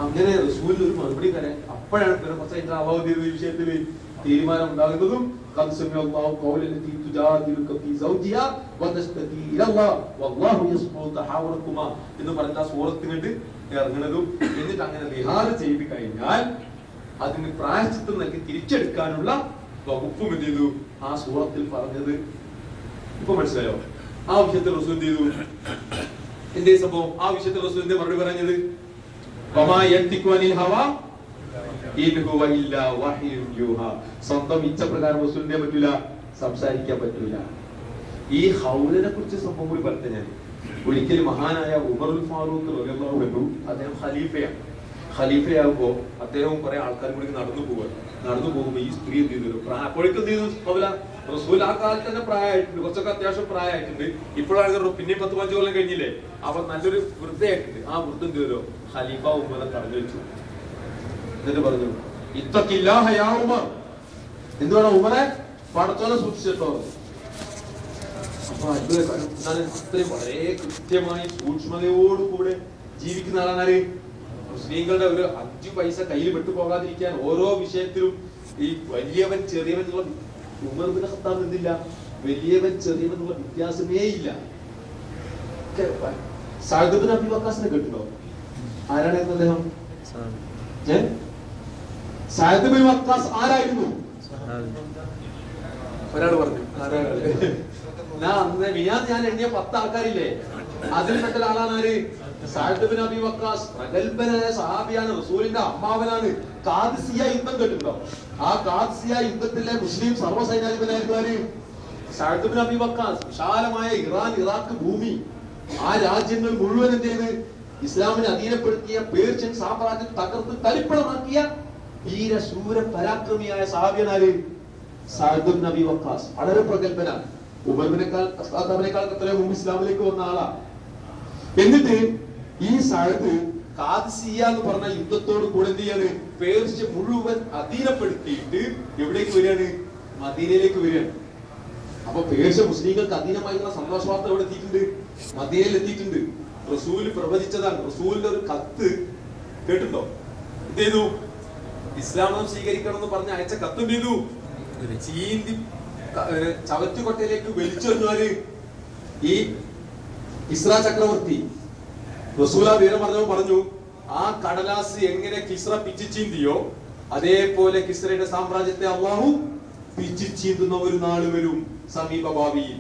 അങ്ങനെ റസൂലിന് ഒരു മറുപടി തരാൻ അപ്പോഴാണ് അള്ളാഹു ഈ വിഷയത്തിൽ തീരുമാനം ഉണ്ടാകുന്നതും. എന്ന് പറഞ്ഞ സൂറത്ത് കണ്ട് ഇറങ്ങുന്നതും. എന്നിട്ട് അങ്ങനെ ലിഹാർ ചെയ്ത് കഴിഞ്ഞാൽ അതിന് പ്രായശ്ചിത്തം നൽകി തിരിച്ചെടുക്കാനുള്ള വകുപ്പും എന്ത് ചെയ്തു ആ സൂറത്തിൽ പറഞ്ഞത്. ഇപ്പൊ മനസ്സിലായോ? ആ വിഷയത്തിൽ റസൂൽ എന്ത് ചെയ്തു, എന്തേ സംഭവം? ആ വിഷയത്തിൽ റസൂലിന്റെ മറുപടി പറഞ്ഞത് സ്വന്തം ഇച്ഛപ്രകാരം റസൂലിനെ പറ്റൂല, സംസാരിക്കാൻ പറ്റൂല. ഈ ഹൗലിനെ കുറിച്ച് സംഭവം കൂടി പറഞ്ഞ ഞാൻ ഒരിക്കലും മഹാനായ ഉമറുൽ ഫാറൂഖ് റളിയല്ലാഹു അൻഹു, അദ്ദേഹം ഖലീഫയാണ്. ഖലീഫയാകുമ്പോ അദ്ദേഹവും കുറെ ആൾക്കാർ കൂടി നടന്നു പോകുമ്പോ ഈ സ്ത്രീ എന്ത് ചെയ്തു, അപ്പോഴേക്കും എന്ത് ചെയ്തു, റസൂൽ ആ കാലത്ത് തന്നെ പ്രായമായിട്ടുണ്ട്, കുറച്ചൊക്കെ അത്യാവശ്യം പ്രായമായിട്ടുണ്ട്. ഇപ്പോഴാണ് പിന്നെ 10-15 കൊല്ലം കഴിഞ്ഞില്ലേ, അവർ നല്ലൊരു വൃദ്ധയായിട്ടുണ്ട്. ആ വൃദ്ധ എന്ത് ചെയ്തോ ഖലീഫ ഉമറെ തടഞ്ഞു വെച്ചു. എന്നിട്ട് പറഞ്ഞു, ഇത്തഖില്ലാഹ യാ ഉമർ, എന്ത് വേണം ഉമറെ, പടച്ചോനെ സൂക്ഷിച്ചിട്ടോ. അപ്പൊ അത്രയും വളരെ കൃത്യമായി സൂക്ഷ്മതയോടുകൂടെ ജീവിക്കുന്ന ആളാണ്. മുസ്ലിങ്ങളുടെ ഒരു 5 പൈസ കയ്യിൽ വിട്ടുപോകാതിരിക്കാൻ ഓരോ വിഷയത്തിലും ഈ വലിയവൻ ചെറിയവൻ എന്നുള്ള ഉമർ ബിൻ ഖത്താബ് എന്തില്ല, വലിയവൻ ചെറിയവൻ എന്നുള്ള വ്യത്യാസമേ ഇല്ല. സഅദ് ബിൻ അബീ വഖാസിനെ കേട്ടിട്ടോ? ആരാണ് അദ്ദേഹം? സഅദ് ബിൻ വഖാസ് ആരായിരുന്നു? ഒരാൾ പറഞ്ഞു ഞാൻ എണ്ണിയ 10 ആൾക്കാരില്ലേ, അതിൽപ്പെട്ട ആളാണ് ആര്? സഅദ് ബിൻ അബീ വഖാസ്. പ്രഗൽഭനായ സഹാബിയാണ്, റസൂലിന്റെ അമ്മാവനാണ്. ഖാദിസിയ യുദ്ധം കേട്ടിട്ടുണ്ടോ? ആ ഖാദിസിയ യുദ്ധത്തിലെ മുസ്ലിം സർവ്വസൈന്യാധിപനായിരുന്നു സഅദ് ബിൻ അബീ വഖാസ്. വിശാലമായ ഇറാൻ ഇറാഖ് ഭൂമി, ആ രാജ്യങ്ങൾ മുഴുവൻ എന്ത് ചെയ്ത് ഇസ്ലാമിനെ അധീനപ്പെടുത്തിയ പേർഷ്യൻ സാമ്രാജ്യം തകർത്ത് തരിപ്പണമാക്കിയ വീരശൂര പരാക്രമിയായ സഹാബിയനാണ് സഅദ് ബിൻ അബീ വഖാസ്. വളരെ പ്രഗൽഭനാണ്. ഉമറിനേക്കാൾ എത്രയോ മുമ്പ് ഇസ്ലാമിലേക്ക് വന്ന ആളാ. എന്നിട്ട് ഈ സഅദ് ഖാദിസിയ എന്ന് പറഞ്ഞ യുദ്ധത്തോട് കൂടെ എന്ത് ചെയ്യാണ്? പേർഷ്യ മുഴുവൻ അധീനപ്പെടുത്തിയിട്ട് എവിടേക്ക് വരികയാണ്? മദീനയിലേക്ക് വരികയാണ്. അപ്പൊ പേർഷ്യ മുസ്ലിങ്ങൾക്ക് അധീനമായിരുന്ന സന്തോഷ വാർത്ത എവിടെ എത്തിയിട്ടുണ്ട്? മദീനയിൽ എത്തിയിട്ടുണ്ട്. റസൂല് പ്രവചിച്ചതാണ്. റസൂലിന്റെ ഒരു കത്ത് കേട്ടിട്ടുണ്ടോ? എന്ത് ചെയ്തു? ഇസ്ലാം മതം സ്വീകരിക്കണം എന്ന് പറഞ്ഞ് അയച്ച കത്ത് എന്ത് ചെയ്തു? ചീന്തി ചവറ്റുകൊട്ടയിലേക്ക് വലിച്ചെറിഞ്ഞാല് ഈ കിസ്ര ചക്രവർത്തി റസൂല വീരം പറഞ്ഞു, ആ കടലാസ് എങ്ങനെ കിസ്ര പിച്ചു ചീന്തിയോ അതേപോലെ കിസ്രയുടെ സാമ്രാജ്യത്തെ അള്ളാഹു പിച്ചു ചീന്തുന്ന ഒരു നാള് വരും സമീപ ഭാവിയിൽ.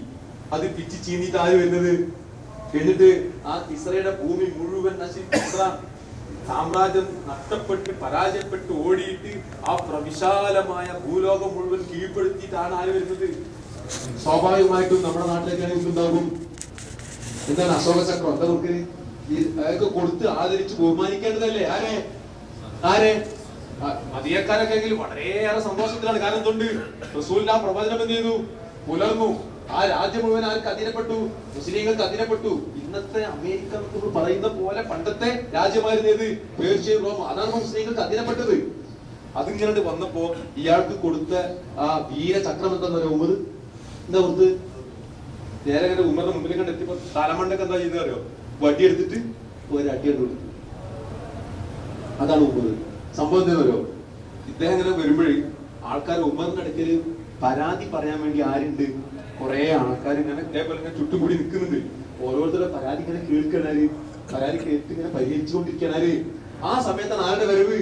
അത് പിച്ചു ചീന്തിട്ട് ആര് വരുന്നത്? എന്നിട്ട് ആ കിസ്രയുടെ ഭൂമി മുഴുവൻ കിസ്ര സാമ്രാജ്യം നഷ്ടപ്പെട്ട് പരാജയപ്പെട്ട് ഓടിയിട്ട് ആ പ്രവിശാലമായ ഭൂലോകം മുഴുവൻ കീഴ്പ്പെടുത്തിയിട്ടാണ് ആര് വരുന്നത്? സ്വാഭാവികമായിട്ടും നമ്മുടെ നാട്ടിലേക്കാണെങ്കിൽ ഉണ്ടാകും എന്താണ്? അശോക ചക്രം. എന്താ നമുക്ക് അതൊക്കെ കൊടുത്ത് ആദരിച്ച് ബഹുമാനിക്കേണ്ടതല്ലേ? ആരെ മദീനക്കാരൊക്കെ എങ്കിലും വളരെയേറെ സന്തോഷത്തിലാണ്. കാരണം എന്തുകൊണ്ട്? റസൂലിന്റെ ആ പ്രവചനം എന്ത് ചെയ്തു? പുലർന്നു. ആ രാജ്യം മുഴുവൻ ആർക്ക് അധീനപ്പെട്ടു? മുസ്ലിങ്ങൾക്ക് അധീനപ്പെട്ടു. ഇന്നത്തെ അമേരിക്ക എന്ന് പറയുന്ന പോലെ പണ്ടത്തെ രാജ്യമായിരുന്നു ഏത്? Persia, Rome. അതാണ് മുസ്ലിങ്ങൾക്ക് അധീനപ്പെട്ടത്. അതിങ്ങനെ വന്നപ്പോ ഇയാൾക്ക് കൊടുത്ത ആ വീരചക്രം എന്താ ഉമർ എന്താ കൊടുത്ത്? നേരെ ഇങ്ങനെ ഉമറിന്റെ മുമ്പിൽ കണ്ട് എത്തിയപ്പോ തലമണ്ടൊക്കെ എന്താ ചെയ്തെന്ന് അറിയോ? വടി എടുത്തിട്ട് ഒരു അടിയാണ് കൊടുത്തു. അതാണ് ഉമർ. സംഭവം എന്താ അറിയോ? ഇദ്ദേഹം ഇങ്ങനെ വരുമ്പോഴേ ആൾക്കാർ ഉമറിന്റെ അടുക്കല് പരാതി പറയാൻ വേണ്ടി ആരുണ്ട്? കുറെ ആൾക്കാർ ഇങ്ങനെ ഇതേപോലെ ഇങ്ങനെ ചുറ്റും കൂടി നിൽക്കുന്നുണ്ട്. ഓരോരുത്തരുടെ പരാതി ഇങ്ങനെ കേൾക്കണാര്, പരാതി കേട്ട് ഇങ്ങനെ പരിഹരിച്ചുകൊണ്ടിരിക്കണാര്. ആ സമയത്താണ് ആരുടെ വരവ്?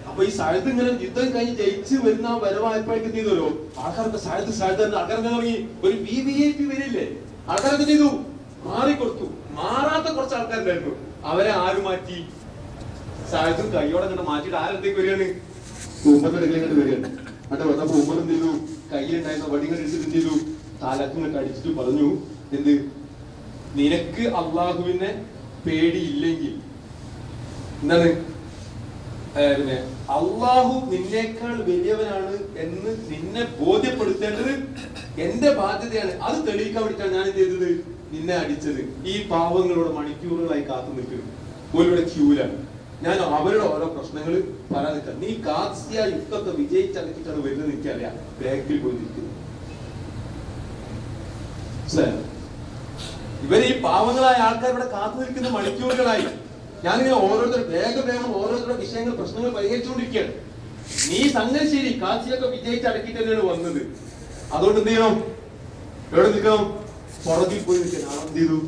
അപ്പൊ ഈ സഅദ് ഇങ്ങനെ യുദ്ധം കഴിഞ്ഞ് ജയിച്ച് വരുന്ന ആ വരവായപ്പോഴേക്ക് എന്ത് ചെയ്തല്ലോ? ആൾക്കാർക്ക് സഅദ് ആൾക്കാർക്ക് തുടങ്ങി. ഒരു VIP വരില്ലേ? ആൾക്കാരൊക്കെ ചെയ്തു? മാറിക്കൊടുത്തു. മാറാത്ത കുറച്ച് ആൾക്കാരുണ്ടായിരുന്നു. അവരെ ആര് മാറ്റി? സഅദ് കൈയോടെ കണ്ട് മാറ്റിയിട്ട് ആരെന്തേക്ക് വരികയാണ്? ഉമ്മറിന്റെ അടുക്കലേക്ക് വരികയാണ്. എന്നിട്ട് വന്നപ്പോ ഉമ്മർ എന്ത് ചെയ്തു? കയ്യിലുണ്ടായിരുന്ന വടികൾ എടുത്തിട്ട് എന്ത് ചെയ്തു? തലക്കിങ്ങോട്ട് അടിച്ചിട്ട് പറഞ്ഞു, എന്ത്? നിനക്ക് അള്ളാഹുവിനെ പേടിയില്ലെങ്കിൽ എന്താണ് പിന്നെ അള്ളാഹു നിന്നേക്കാൾ വലിയവനാണ് എന്ന് നിന്നെ ബോധ്യപ്പെടുത്തേണ്ടത് എന്റെ ബാധ്യതയാണ്. അത് തെളിയിക്കാൻ വേണ്ടിയിട്ടാണ് ഞാൻ എന്ത് ചെയ്തത്? നിന്നെ അടിച്ചത്. ഈ പാവങ്ങളോട് മണിക്കൂറുകളായി കാത്തു നിൽക്കുന്നു. ഓരോടെ ക്യൂലാണ്. ഞാൻ അവരുടെ ഓരോ പ്രശ്നങ്ങൾ പറയാൻ നിൽക്കാം. നീ ഖാദിസിയ യുദ്ധത്തെ വിജയിച്ചടക്കിട്ടാണ് വരുന്നത് എനിക്കറിയാം. ബാക്കിൽ പോയി നിൽക്കുന്നു. ഇവര് ഈ പാവങ്ങളായ ആൾക്കാർ ഇവിടെ കാത്തു നിൽക്കുന്ന മണിക്കൂറുകളായി. ഞാനിങ്ങനെ വേഗം ഓരോരുത്തരുടെ വിഷയങ്ങൾ പ്രശ്നങ്ങൾ പരിഹരിച്ചുകൊണ്ടിരിക്കുകയാണ്. നീ സംഗതി ശരി, ഖാദിസിയൊക്കെ വിജയിച്ചടക്കിട്ട് തന്നെയാണ് വന്നത്. അതുകൊണ്ട് എന്ത് ചെയ്യണം? എവിടെ നിൽക്കണം? പുറകിൽ പോയി നിൽക്കണം. എന്ത് ചെയ്തു?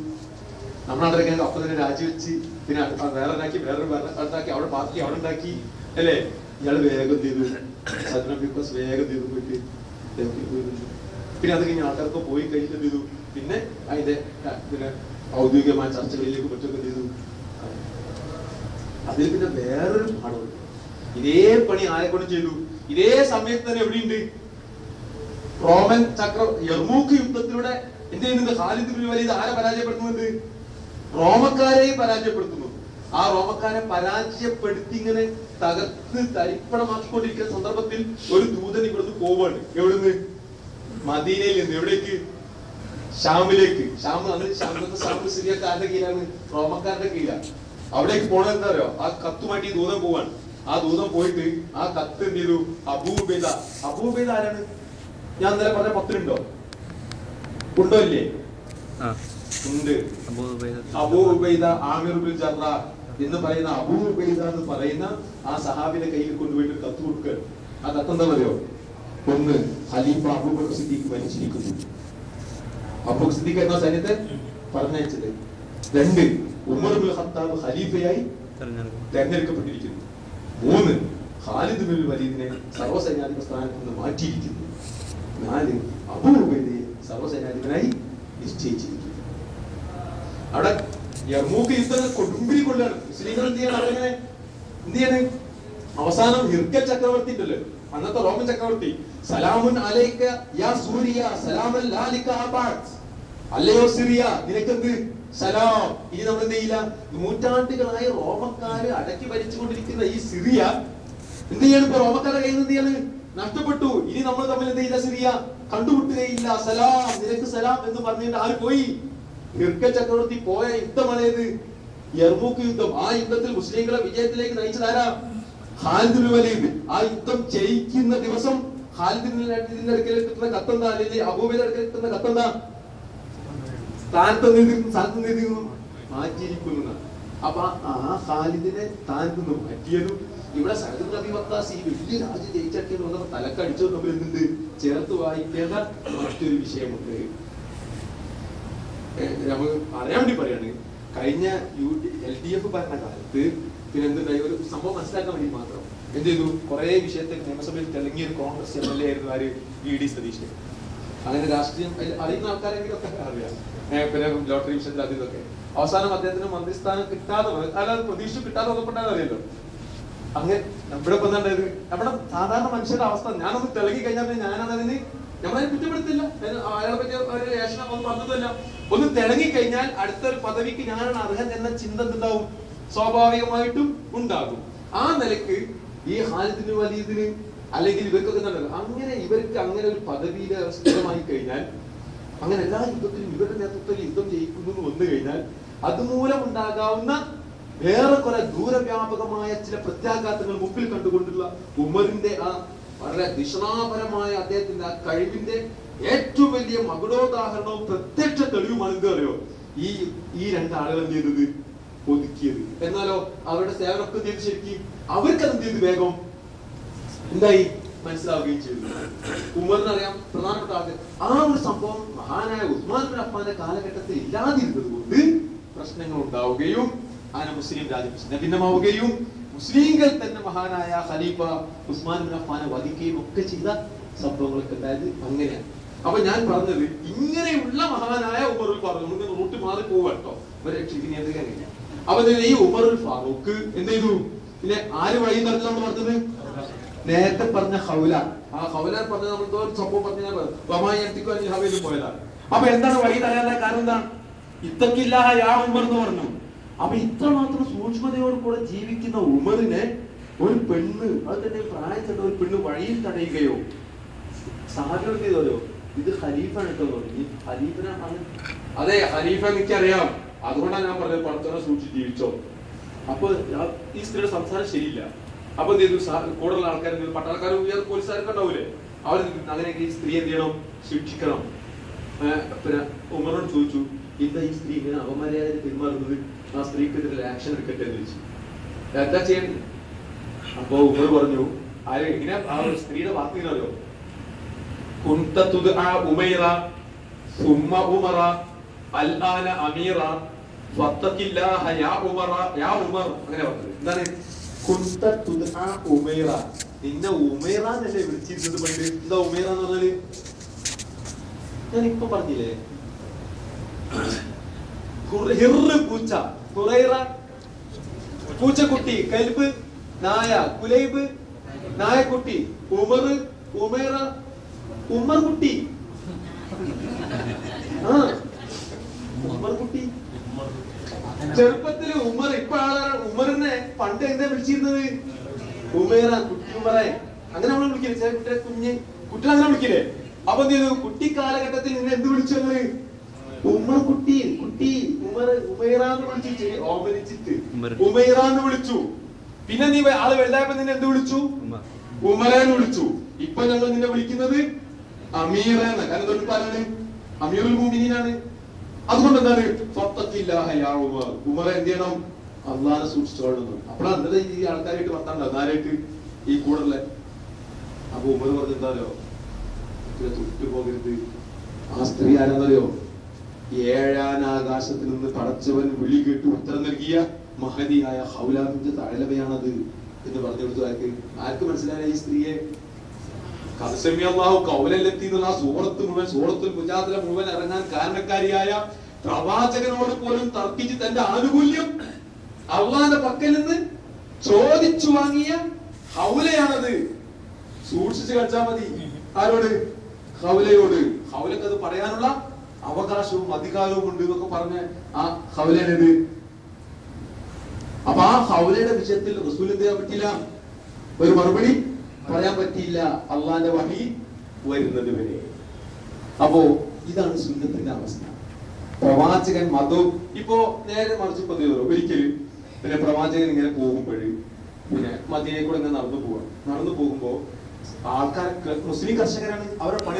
നമ്മുടെ നാട്ടിലേക്ക് അപ്പൊ തന്നെ രാജിവെച്ച് പിന്നെ വേറെ ഉണ്ടാക്കി, വേറൊരു ഉണ്ടാക്കി, അവിടെ ബാക്കി അവിടെ ഉണ്ടാക്കി അല്ലേ? ഇയാള് വേഗം എന്ത് ചെയ്തു? വേഗം ചെയ്തു പോയിട്ട് പിന്നെ അത് കഴിഞ്ഞ ആൾക്കാർക്ക് പോയി കഴിഞ്ഞിട്ട് എന്ത് ചെയ്തു? പിന്നെ അതിന്റെ പിന്നെ ഔദ്യോഗികമായ ചർച്ചകളിലേക്ക് മറ്റൊക്കെ എന്ത് ചെയ്തു? അതിൽ പിന്നെ വേറൊരു പാഠമുണ്ട്. ഇതേ പണി ആരെക്കൊണ്ട് ചെയ്തു? ഇതേ സമയത്ത് തന്നെ എവിടെയുണ്ട്? റോമൻ യർമൂക്ക് യുദ്ധത്തിലൂടെ എന്ത് ചെയ്യുന്നുണ്ട്? ഖാലിദ് ഇബ്നു വലീദ് ആരെ പരാജയപ്പെടുത്തുന്നുണ്ട്? റോമക്കാരെയും പരാജയപ്പെടുത്തുന്നു. ആ റോമക്കാരെ പരാജയപ്പെടുത്തി ഇങ്ങനെ തകർത്ത് തരിപ്പണമാക്കിക്കൊണ്ടിരിക്കുന്ന സന്ദർഭത്തിൽ ഒരു ദൂതൻ ഇവിടുന്ന് പോവാണ്. എവിടുന്ന്? മദീനയിൽ നിന്ന്. എവിടേക്ക്? ഷാമിലേക്ക്. ഷാം സിറിയക്കാരുടെ കീഴിലാണ്, റോമക്കാരുടെ കീഴിലാണ്. അവിടേക്ക് പോണത് എന്താ അറിയോ? ആ കത്തുമായിട്ട് ഈ ദൂതൻ പോവാണ്. ആ ദൂതൻ പോയിട്ട് ആ കത്ത് എന്ത് ചെയ്തു? അബൂ ഉബൈദ ആരാണ്? ഞാൻ ഇന്നലെ പറഞ്ഞ പത്തിലുണ്ടോ? ഉണ്ടോ ഇല്ലേ? ഉണ്ട്. അബൂ ഉബൈദ ആമിർ ബിൻ ജറാഹ് എന്ന് പറയുന്ന അബൂ ഉബൈദ എന്ന് പറയുന്ന ആ സഹാബിന്റെ കയ്യിൽ കൊണ്ടുപോയിട്ട് കത്ത് കൊടുക്കുക. ആ കത്ത് എന്താ പറയോ? ഒന്ന്, ഖലീഫ അബൂബക്കർ സിദ്ദീഖ് മരിച്ചിരിക്കുന്നു. അബൂബക്കർ സിദ്ദീഖ് എന്ന സൈന്യത്തെ പറഞ്ഞയച്ചത്. രണ്ട്, ഉമർ ഇബ്നുൽ ഖത്താബ് ഖലീഫയായി തെരഞ്ഞെടുക്കപ്പെട്ടിരിക്കുന്നു. മൂന്ന്, ഖാലിദ് ഇബ്നുൽ വലീദിനെ സർവ്വസൈന്യാധിപ സ്ഥാനത്ത് നിന്ന് മാറ്റിയിരിക്കുന്നു. നാല്, അബൂ ഉബൈദയെ സർവ്വസൈന്യാധിപനായി നിശ്ചയിച്ചിരിക്കുന്നു. അവിടെ യർമൂക്ക് യുദ്ധങ്ങൾ കൊടുമ്പിരി കൊള്ളാണ്. മുസ്ലിങ്ങൾ എന്ത് ചെയ്യണം? അവരെങ്ങനെ എന്ത് ചെയ്യണേ? അവസാനം ഹിർക്കൽ ചക്രവർത്തി ഉണ്ടല്ലോ, അന്നത്തെ റോമൻ ചക്രവർത്തി, സലാമുൻ അലൈക യാ സൂരിയ സലാമൻ ലാലിക അബാദ്, അല്ലയോ സിറിയ നിനക്കെന്ത് സലാം. ഇനി നമ്മൾ എന്ത് ചെയ്യില്ല? നൂറ്റാണ്ടുകളായി റോമക്കാര് അടക്കി ഭരിച്ചുകൊണ്ടിരിക്കുന്ന ഈ സിറിയ എന്ത് ചെയ്യണം? ഇപ്പൊ റോമക്കാരുടെ കയ്യിൽ നിന്ന് എന്ത് ചെയ്യാണ്? നഷ്ടപ്പെട്ടു. ഇനി നമ്മൾ തമ്മിൽ എന്ത് ചെയ്യില്ല? സിറിയ കണ്ടുമുട്ടുകയില്ല. സലാം, നിനക്ക് സലാം എന്ന് പറഞ്ഞിട്ട് ആര് പോയി? ഹിർക്കൽ ചക്രവർത്തി പോയ യുദ്ധമാണേത്? യർമൂക്ക് യുദ്ധം. ആ യുദ്ധത്തിൽ മുസ്ലിങ്ങളെ വിജയത്തിലേക്ക് നയിച്ചതാരാ? Khalid bin Waleed. ആ യുദ്ധം ജയിക്കുന്ന ദിവസം ഖാലിദിന്റെ അടുക്കൽ കിട്ടുന്ന കത്തെന്താ, അല്ലെങ്കിൽ അബൂബക്കറിന്റെ അടുക്കൽ കിട്ടുന്ന കത്തെന്താ? സ്ഥാനത്ത് മാറ്റിയിരിക്കുന്നു. അപ്പൊ ആ ഖാലിദിനെ സ്ഥാനത്ത് നിന്ന് മാറ്റിയതും ഇവിടെ സഅദ് ബിൻ അബീ വഖാസ് ഈ വലിയ രാജ്യം ജയിച്ചെന്ന് വന്നപ്പോ തലക്കടിച്ചത് തമ്മിൽ എന്തുണ്ട് ചേർത്ത് വായിക്കേണ്ട മറ്റൊരു വിഷയമുണ്ട്. നമുക്ക് അറിയാൻ വേണ്ടി പറയാണ്, കഴിഞ്ഞ LDF ഭരണകാലത്ത് പിന്നെ എന്തുണ്ടായി, ഒരു സംഭവം മനസ്സിലാക്കാൻ വേണ്ടി മാത്രം എന്ത് ചെയ്തു, കുറെ വിഷയത്തിൽ നിയമസഭയിൽ തെളിങ്ങിയ ഒരു കോൺഗ്രസ് MLA ആയിരുന്നു ആര്, VD സതീശൻ. അങ്ങനെ രാഷ്ട്രീയം അറിയുന്ന ആൾക്കാരെങ്കിലും ഒക്കെ അറിയാം. പിന്നെ ലോട്ടറി വിഷയത്തിൽ അത് ഇതൊക്കെ. അവസാനം അദ്ദേഹത്തിന് മന്ത്രിസ്ഥാനം കിട്ടാതെ, അല്ലാതെ പ്രതീക്ഷ കിട്ടാതെ വന്നപ്പെട്ടാൽ അറിയല്ലോ. അങ്ങനെ ഇവിടെ ഇപ്പൊ എന്തായത്, നമ്മുടെ സാധാരണ മനുഷ്യരുടെ അവസ്ഥ, ഞാനൊന്ന് തിളങ്ങി കഴിഞ്ഞാൽ ഞാനതിന് നമ്മളതിനെ കുറ്റപ്പെടുത്തില്ല, അയാളെ പറ്റി ഒരു ഏഷണം ഒന്നും പറഞ്ഞതല്ല. ഒന്ന് തിളങ്ങി കഴിഞ്ഞാൽ അടുത്തൊരു പദവിക്ക് ഞാനാണ് അർഹൻ എന്ന ചിന്ത എന്താവും, സ്വാഭാവികമായിട്ടും ഉണ്ടാകും. ആ നിലക്ക് ഈ ഖാലിദ് ബിൻ വലീദിന് അല്ലെങ്കിൽ ഇവർക്കൊക്കെ അങ്ങനെ ഇവർക്ക് അങ്ങനെ ഒരു പദവിയിൽ സ്ഥിരമായി കഴിഞ്ഞാൽ, അങ്ങനെ എല്ലാ യുദ്ധത്തിലും ഇവരുടെ നേതൃത്വത്തിൽ യുദ്ധം ജയിക്കുന്നു വന്നു കഴിഞ്ഞാൽ അതുമൂലം ഉണ്ടാകാവുന്ന ഏറെക്കുറെ ദൂരവ്യാപകമായ ചില പ്രത്യാഘാതങ്ങൾ മുമ്പിൽ കണ്ടുകൊണ്ടുള്ള ഉമറിന്റെ ആ വളരെ ദിഷണാപരമായ അദ്ദേഹത്തിന്റെ ആ കഴിവിന്റെ ഏറ്റവും വലിയ മകുടോദാഹരണവും പ്രത്യക്ഷ തെളിവുമാണ് എന്ത് അറിയോ, ഈ രണ്ടാളുകൾ എന്ത് ചെയ്തത്, ഒതുക്കിയത്. എന്നാലോ അവരുടെ സേവനമൊക്കെ ചെയ്ത് ശരിക്കും അവർക്ക് എന്ത് ചെയ്ത് വേഗം എന്തായി മനസ്സിലാവുകയും ചെയ്തു. ഉമറിനറിയാം പ്രധാനപ്പെട്ട ആൾക്ക് ആ ഒരു സംഭവം മഹാനായ ഉസ്മാൻ ബിൻ അഫ്ഫാന്റെ കാലഘട്ടത്തിൽ ഇല്ലാതിരുന്നത് കൊണ്ട് പ്രശ്നങ്ങൾ ഉണ്ടാവുകയും അങ്ങനെ മുസ്ലിം രാജ്യം ഭിന്നമാവുകയും മുസ്ലിങ്ങൾ തന്നെ മഹാനായ ഖലീഫ ഉസ്മാൻ ബിൻ അഫ്ഫാനെ വധിക്കുകയും ഒക്കെ ചെയ്ത സംഭവങ്ങളൊക്കെ ഉണ്ടായത് അങ്ങനെയാണ്. അപ്പൊ ഞാൻ പറഞ്ഞത് ഇങ്ങനെയുള്ള മഹാനായ ഉമറുൽ ഫാറൂഖ്, നമുക്ക് റൂട്ട് മാറി പോവാട്ടോ, ഇവരെ നിയന്ത്രിക്കാൻ കഴിഞ്ഞാൽ. അപ്പൊ ഈ ഉമറുൽ ഫാറൂഖ് എന്ത് ചെയ്തു, പിന്നെ ആര് വഴി നടത്തി നമ്മൾ പറഞ്ഞത്, നേരത്തെ പറഞ്ഞ ഖൗല, ആ ഖൗല പറഞ്ഞ നമ്മൾ സംഭവം പറഞ്ഞ പോയതാണ്. അപ്പൊ എന്താണ് വഴി തരാനുള്ള കാരണം, എന്താണ് ഇത്തഖില്ലാഹ യാ ഉമർ എന്ന് പറഞ്ഞു. അപ്പൊ ഇത്രമാത്രം സൂക്ഷ്മതയോട് കൂടെ ജീവിക്കുന്ന ഉമറിനെ ഒരു പെണ്ണ്, അത് തന്നെ പ്രായത്തിലുള്ള ഒരു പെണ്ണ് വഴിയിൽ തടയുകയോ സഹാബികൾ ചെയ്തോലോ, ഇത് ഖലീഫാണ് കേട്ടോ പറഞ്ഞു. ഖലീഫിനാണ്, അതെ ഖലീഫ എനിക്കറിയാം, അതുകൊണ്ടാണ് ഞാൻ പറഞ്ഞത് പടത്തോടെ സൂക്ഷിച്ച് ജീവിച്ചോ. അപ്പൊ ഈ സ്ത്രീയുടെ സംസാരം ശരിയില്ല. അപ്പൊ എന്ത് ചെയ്തു, കൂടുതലുള്ള ആൾക്കാർ, പട്ടാൾക്കാരും പോലീസുകാരൊക്കെ ഉണ്ടാവൂലേ, അവർ അങ്ങനെയൊക്കെ ഈ സ്ത്രീ എന്ത് ചെയ്യണം, ശിക്ഷിക്കണം. പിന്നെ ഉമറോട് ചോദിച്ചു, എന്താ ഈ സ്ത്രീ ഇങ്ങനെ അപമര്യാദ പെരുമാറുന്നത്, ആ സ്ത്രീക്കെതിരെ ആക്ഷൻ എടുക്കട്ടെ എന്ന് ചോദിച്ചു. എന്താ ചെയ്യണ്ടത്? അപ്പൊ ഉമർ പറഞ്ഞു, ആര് ഇങ്ങനെ ആ ഒരു സ്ത്രീയുടെ വാക്ക് ഇങ്ങനെ അറിയോ, ഉമൈറ സുമ്മ ഉമറ അൽആന അമീറ ഫത്തഖില്ലാഹ യാ ഉമറ യാ ഉമർ, അങ്ങനെ പറഞ്ഞത്. എന്താണ് ഉമൈറ, നിന്നെ ഉമൈറ എന്നല്ലേ വിളിച്ചിരുന്നത് പണ്ട്. എന്താ ഉമൈറ എന്ന് പറഞ്ഞാല്, ഞാൻ ഇപ്പൊ പറഞ്ഞില്ലേ, പൂച്ച, ഹുറൈറ പൂച്ചക്കുട്ടി, കൽബ് നായ, കുലൈബ് നായക്കുട്ടി, ഉമർ ഉമൈറ ഉമർ കുട്ടി, ഉമർ കുട്ടി. ചെറുപ്പത്തില് ഉമർ, ഇപ്പൊ ആളാണ് ഉമറിനെ പണ്ട് എന്താ വിളിച്ചിരുന്നത്, ഉമൈറ, കുട്ടി ഉമറെ, അങ്ങനെ നമ്മൾ വിളിക്കില്ലേ, ചില കുട്ടിയെ കുഞ്ഞ് കുട്ടികൾ അങ്ങനെ വിളിക്കില്ലേ. അപ്പൊ എന്ത് ചെയ്തു, കുട്ടി കാലഘട്ടത്തിൽ നിന്നെ എന്ത് വിളിച്ചു, ഉമർ കുട്ടി, കുട്ടി ഉമർ ഉമൈറാന്ന് വിളിച്ചിട്ട് ഓമനിച്ചിട്ട് ഉമൈറാന്ന് വിളിച്ചു. പിന്നെ നീ ആള് വലുതായപ്പോ നിന്നെ എന്ത് വിളിച്ചു, ഉമറേന്ന് വിളിച്ചു. ഇപ്പൊ ഞങ്ങൾ നിന്നെ വിളിക്കുന്നത് അമീറെന്ന്. കാരണം തൊട്ട് പറഞ്ഞത് അമീറുൽ മുഅ്മിനീനാണ്. അതുകൊണ്ട് എന്താണ്, ഫത്തഖില്ലാഹ യാ ഉമർ, ഉമർ എന്ത് ചെയ്യണം, അള്ളാഹനെ സൂക്ഷിച്ചോളുന്നു. അപ്പോഴാണ് എന്താ ഈ ആൾക്കാരായിട്ട് വർത്താനുണ്ടാവും, ആരായിട്ട്, ഈ കൂടല്ലേ. അപ്പൊ ഉമർ പറഞ്ഞ എന്താണോ, തൊട്ടു പോകരുത്. ആ സ്ത്രീ ആരാന്നറിയോ, ഏഴാനാകാശത്തിൽ നിന്ന് പടച്ചവൻ വിളി കേട്ട് ഉത്തരം നൽകിയ മഹദിയായ ഖൗല ബിൻത് തഅലബയാണത് എന്ന് പറഞ്ഞു കൊടുത്തു. ആർക്ക് മനസ്സിലായ ഈ സ്ത്രീയെ, സൂറത്തുൽ മുജാദല മുഴുവൻ ഇറങ്ങാൻ കാരണക്കാരിയായ പ്രവാചകനോട് പോലും തർക്കിച്ച് തന്റെ ആനുകൂല്യം അള്ളാന്റെ പക്കൽ നിന്ന് ചോദിച്ചു വാങ്ങിയ ഖൗലയാണത്. സൂക്ഷിച്ചു കളിച്ചാൽ മതി. ആരോട്, ഖൗലയോട്. ഖൗലക്ക് അത് പറയാനുള്ള അവകാശവും അധികാരവും ഉണ്ട് എന്നൊക്കെ പറഞ്ഞ ആ ഖൗലയാണിത്. അപ്പൊ ആ ഖൗലയുടെ വിഷയത്തിൽ റസൂൽ എന്ത് ചെയ്യാൻ പറ്റില്ല, ഒരു മറുപടി പറയാൻ പറ്റിയില്ല, അള്ളാന്റെ വഹി വരുന്നത് വരെ. അപ്പോ ഇതാണ് സുന്നത്തിന്റെ അവസ്ഥ. പ്രവാചകൻ മതവും ഇപ്പോ നേരെ മറിച്ച് ഇപ്പൊ ഒരിക്കലും പിന്നെ പ്രവാചകൻ ഇങ്ങനെ പോകുമ്പോഴ് പിന്നെ മദീനയിൽ കൂടെ ഇങ്ങനെ നടന്നു പോകുമ്പോ ആൾക്കാരൊക്കെ മുസ്ലിം കർഷകരാണ്, അവരുടെ പണി